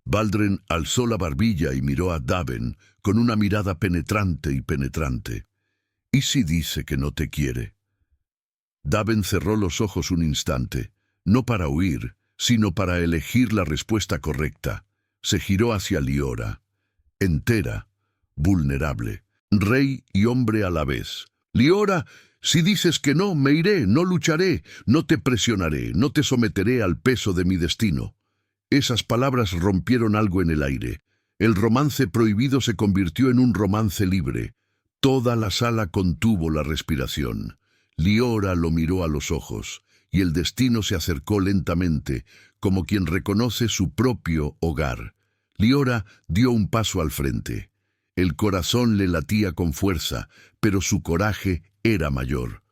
Baldren alzó la barbilla y miró a Daven con una mirada penetrante y penetrante. ¿Y si dice que no te quiere? Daven cerró los ojos un instante, no para huir, sino para elegir la respuesta correcta. Se giró hacia Liora, entera, vulnerable, rey y hombre a la vez. Liora, si dices que no, me iré, no lucharé, no te presionaré, no te someteré al peso de mi destino. Esas palabras rompieron algo en el aire. El romance prohibido se convirtió en un romance libre. Toda la sala contuvo la respiración. Liora lo miró a los ojos, y el destino se acercó lentamente, como quien reconoce su propio hogar. Liora dio un paso al frente. El corazón le latía con fuerza, pero su coraje era mayor.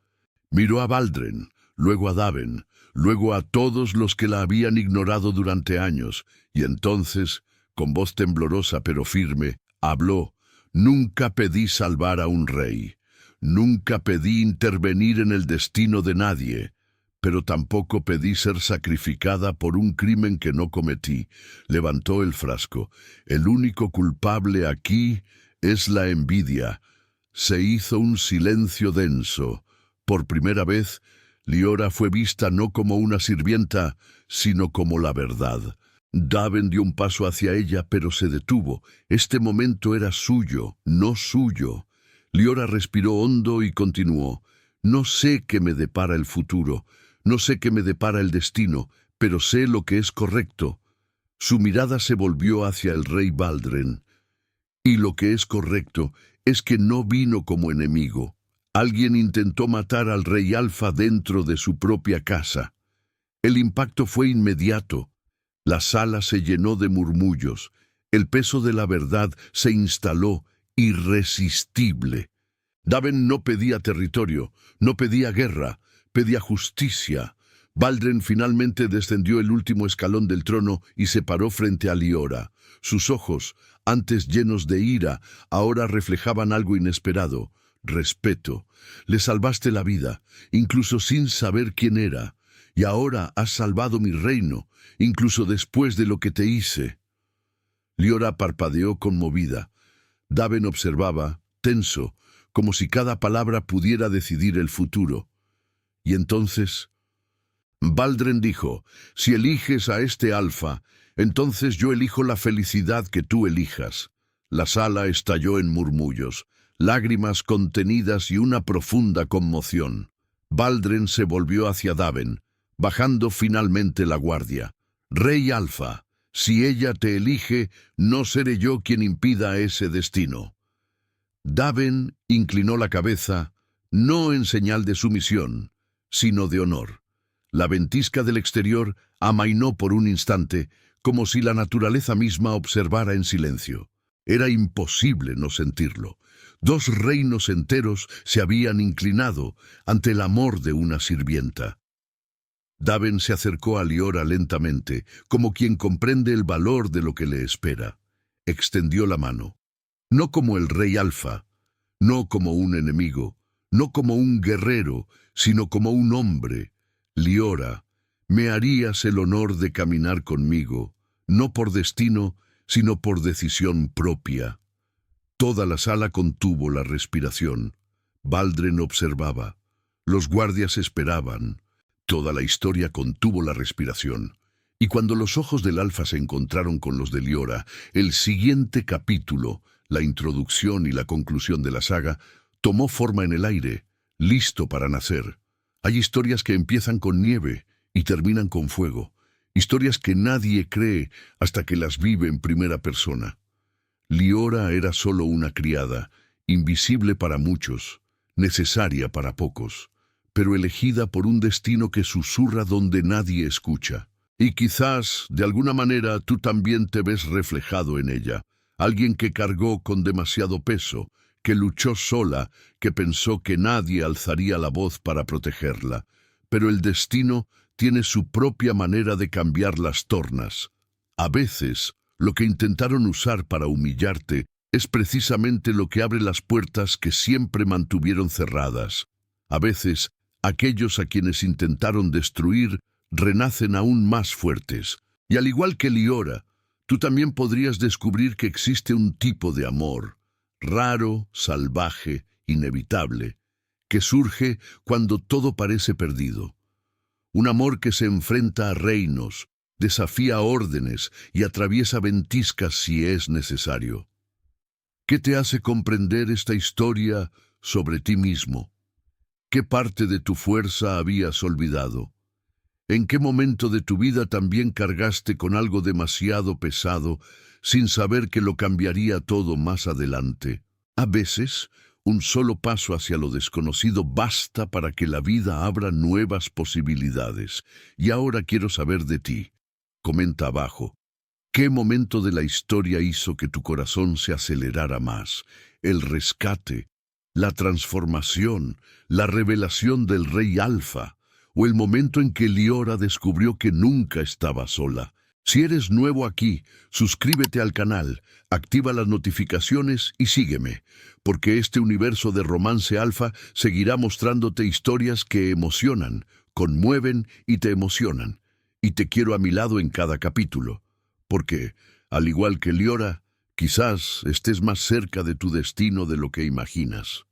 Miró a Baldren, luego a Daven, luego a todos los que la habían ignorado durante años, y entonces, con voz temblorosa pero firme, habló. Nunca pedí salvar a un rey, nunca pedí intervenir en el destino de nadie, pero tampoco pedí ser sacrificada por un crimen que no cometí. Levantó el frasco. El único culpable aquí es la envidia. Se hizo un silencio denso. Por primera vez, Liora fue vista no como una sirvienta, sino como la verdad. Daven dio un paso hacia ella, pero se detuvo. Este momento era suyo, no suyo. Liora respiró hondo y continuó. No sé qué me depara el futuro, no sé qué me depara el destino, pero sé lo que es correcto. Su mirada se volvió hacia el rey Baldren. Y lo que es correcto es que no vino como enemigo. Alguien intentó matar al rey Alfa dentro de su propia casa. El impacto fue inmediato. La sala se llenó de murmullos. El peso de la verdad se instaló irresistible. Daven no pedía territorio, no pedía guerra, pedía justicia. Baldren finalmente descendió el último escalón del trono y se paró frente a Liora. Sus ojos, antes llenos de ira, ahora reflejaban algo inesperado: respeto. Le salvaste la vida, incluso sin saber quién era, y ahora has salvado mi reino, incluso después de lo que te hice. Liora parpadeó conmovida. Daven observaba, tenso, como si cada palabra pudiera decidir el futuro. Y entonces Baldren dijo: si eliges a este alfa, entonces yo elijo la felicidad que tú elijas. La sala estalló en murmullos, lágrimas contenidas y una profunda conmoción. Baldren se volvió hacia Daven, bajando finalmente la guardia. Rey Alfa, si ella te elige, no seré yo quien impida ese destino. Daven inclinó la cabeza, no en señal de sumisión, sino de honor. La ventisca del exterior amainó por un instante, como si la naturaleza misma observara en silencio. Era imposible no sentirlo. 2 reinos enteros se habían inclinado ante el amor de una sirvienta. Daven se acercó a Liora lentamente, como quien comprende el valor de lo que le espera. Extendió la mano. No como el rey Alfa, no como un enemigo, no como un guerrero, sino como un hombre. Liora, me harías el honor de caminar conmigo, no por destino, sino por decisión propia. Toda la sala contuvo la respiración. Baldren observaba. Los guardias esperaban. Toda la historia contuvo la respiración. Y cuando los ojos del Alfa se encontraron con los de Liora, el siguiente capítulo, la introducción y la conclusión de la saga, tomó forma en el aire, listo para nacer. Hay historias que empiezan con nieve y terminan con fuego, historias que nadie cree hasta que las vive en primera persona. Liora era solo una criada, invisible para muchos, necesaria para pocos, pero elegida por un destino que susurra donde nadie escucha. Y quizás, de alguna manera, tú también te ves reflejado en ella. Alguien que cargó con demasiado peso, que luchó sola, que pensó que nadie alzaría la voz para protegerla. Pero el destino tiene su propia manera de cambiar las tornas. A veces, lo que intentaron usar para humillarte es precisamente lo que abre las puertas que siempre mantuvieron cerradas. A veces, aquellos a quienes intentaron destruir renacen aún más fuertes. Y al igual que Liora, tú también podrías descubrir que existe un tipo de amor, raro, salvaje, inevitable, que surge cuando todo parece perdido. Un amor que se enfrenta a reinos, desafía órdenes y atraviesa ventiscas si es necesario. ¿Qué te hace comprender esta historia sobre ti mismo? ¿Qué parte de tu fuerza habías olvidado? ¿En qué momento de tu vida también cargaste con algo demasiado pesado sin saber que lo cambiaría todo más adelante? A veces, un solo paso hacia lo desconocido basta para que la vida abra nuevas posibilidades. Y ahora quiero saber de ti. Comenta abajo. ¿Qué momento de la historia hizo que tu corazón se acelerara más? El rescate, la transformación, la revelación del Rey Alfa, o el momento en que Liora descubrió que nunca estaba sola. Si eres nuevo aquí, suscríbete al canal, activa las notificaciones y sígueme, porque este universo de Romance Alfa seguirá mostrándote historias que emocionan, conmueven y te emocionan. Y te quiero a mi lado en cada capítulo, porque, al igual que Liora, quizás estés más cerca de tu destino de lo que imaginas.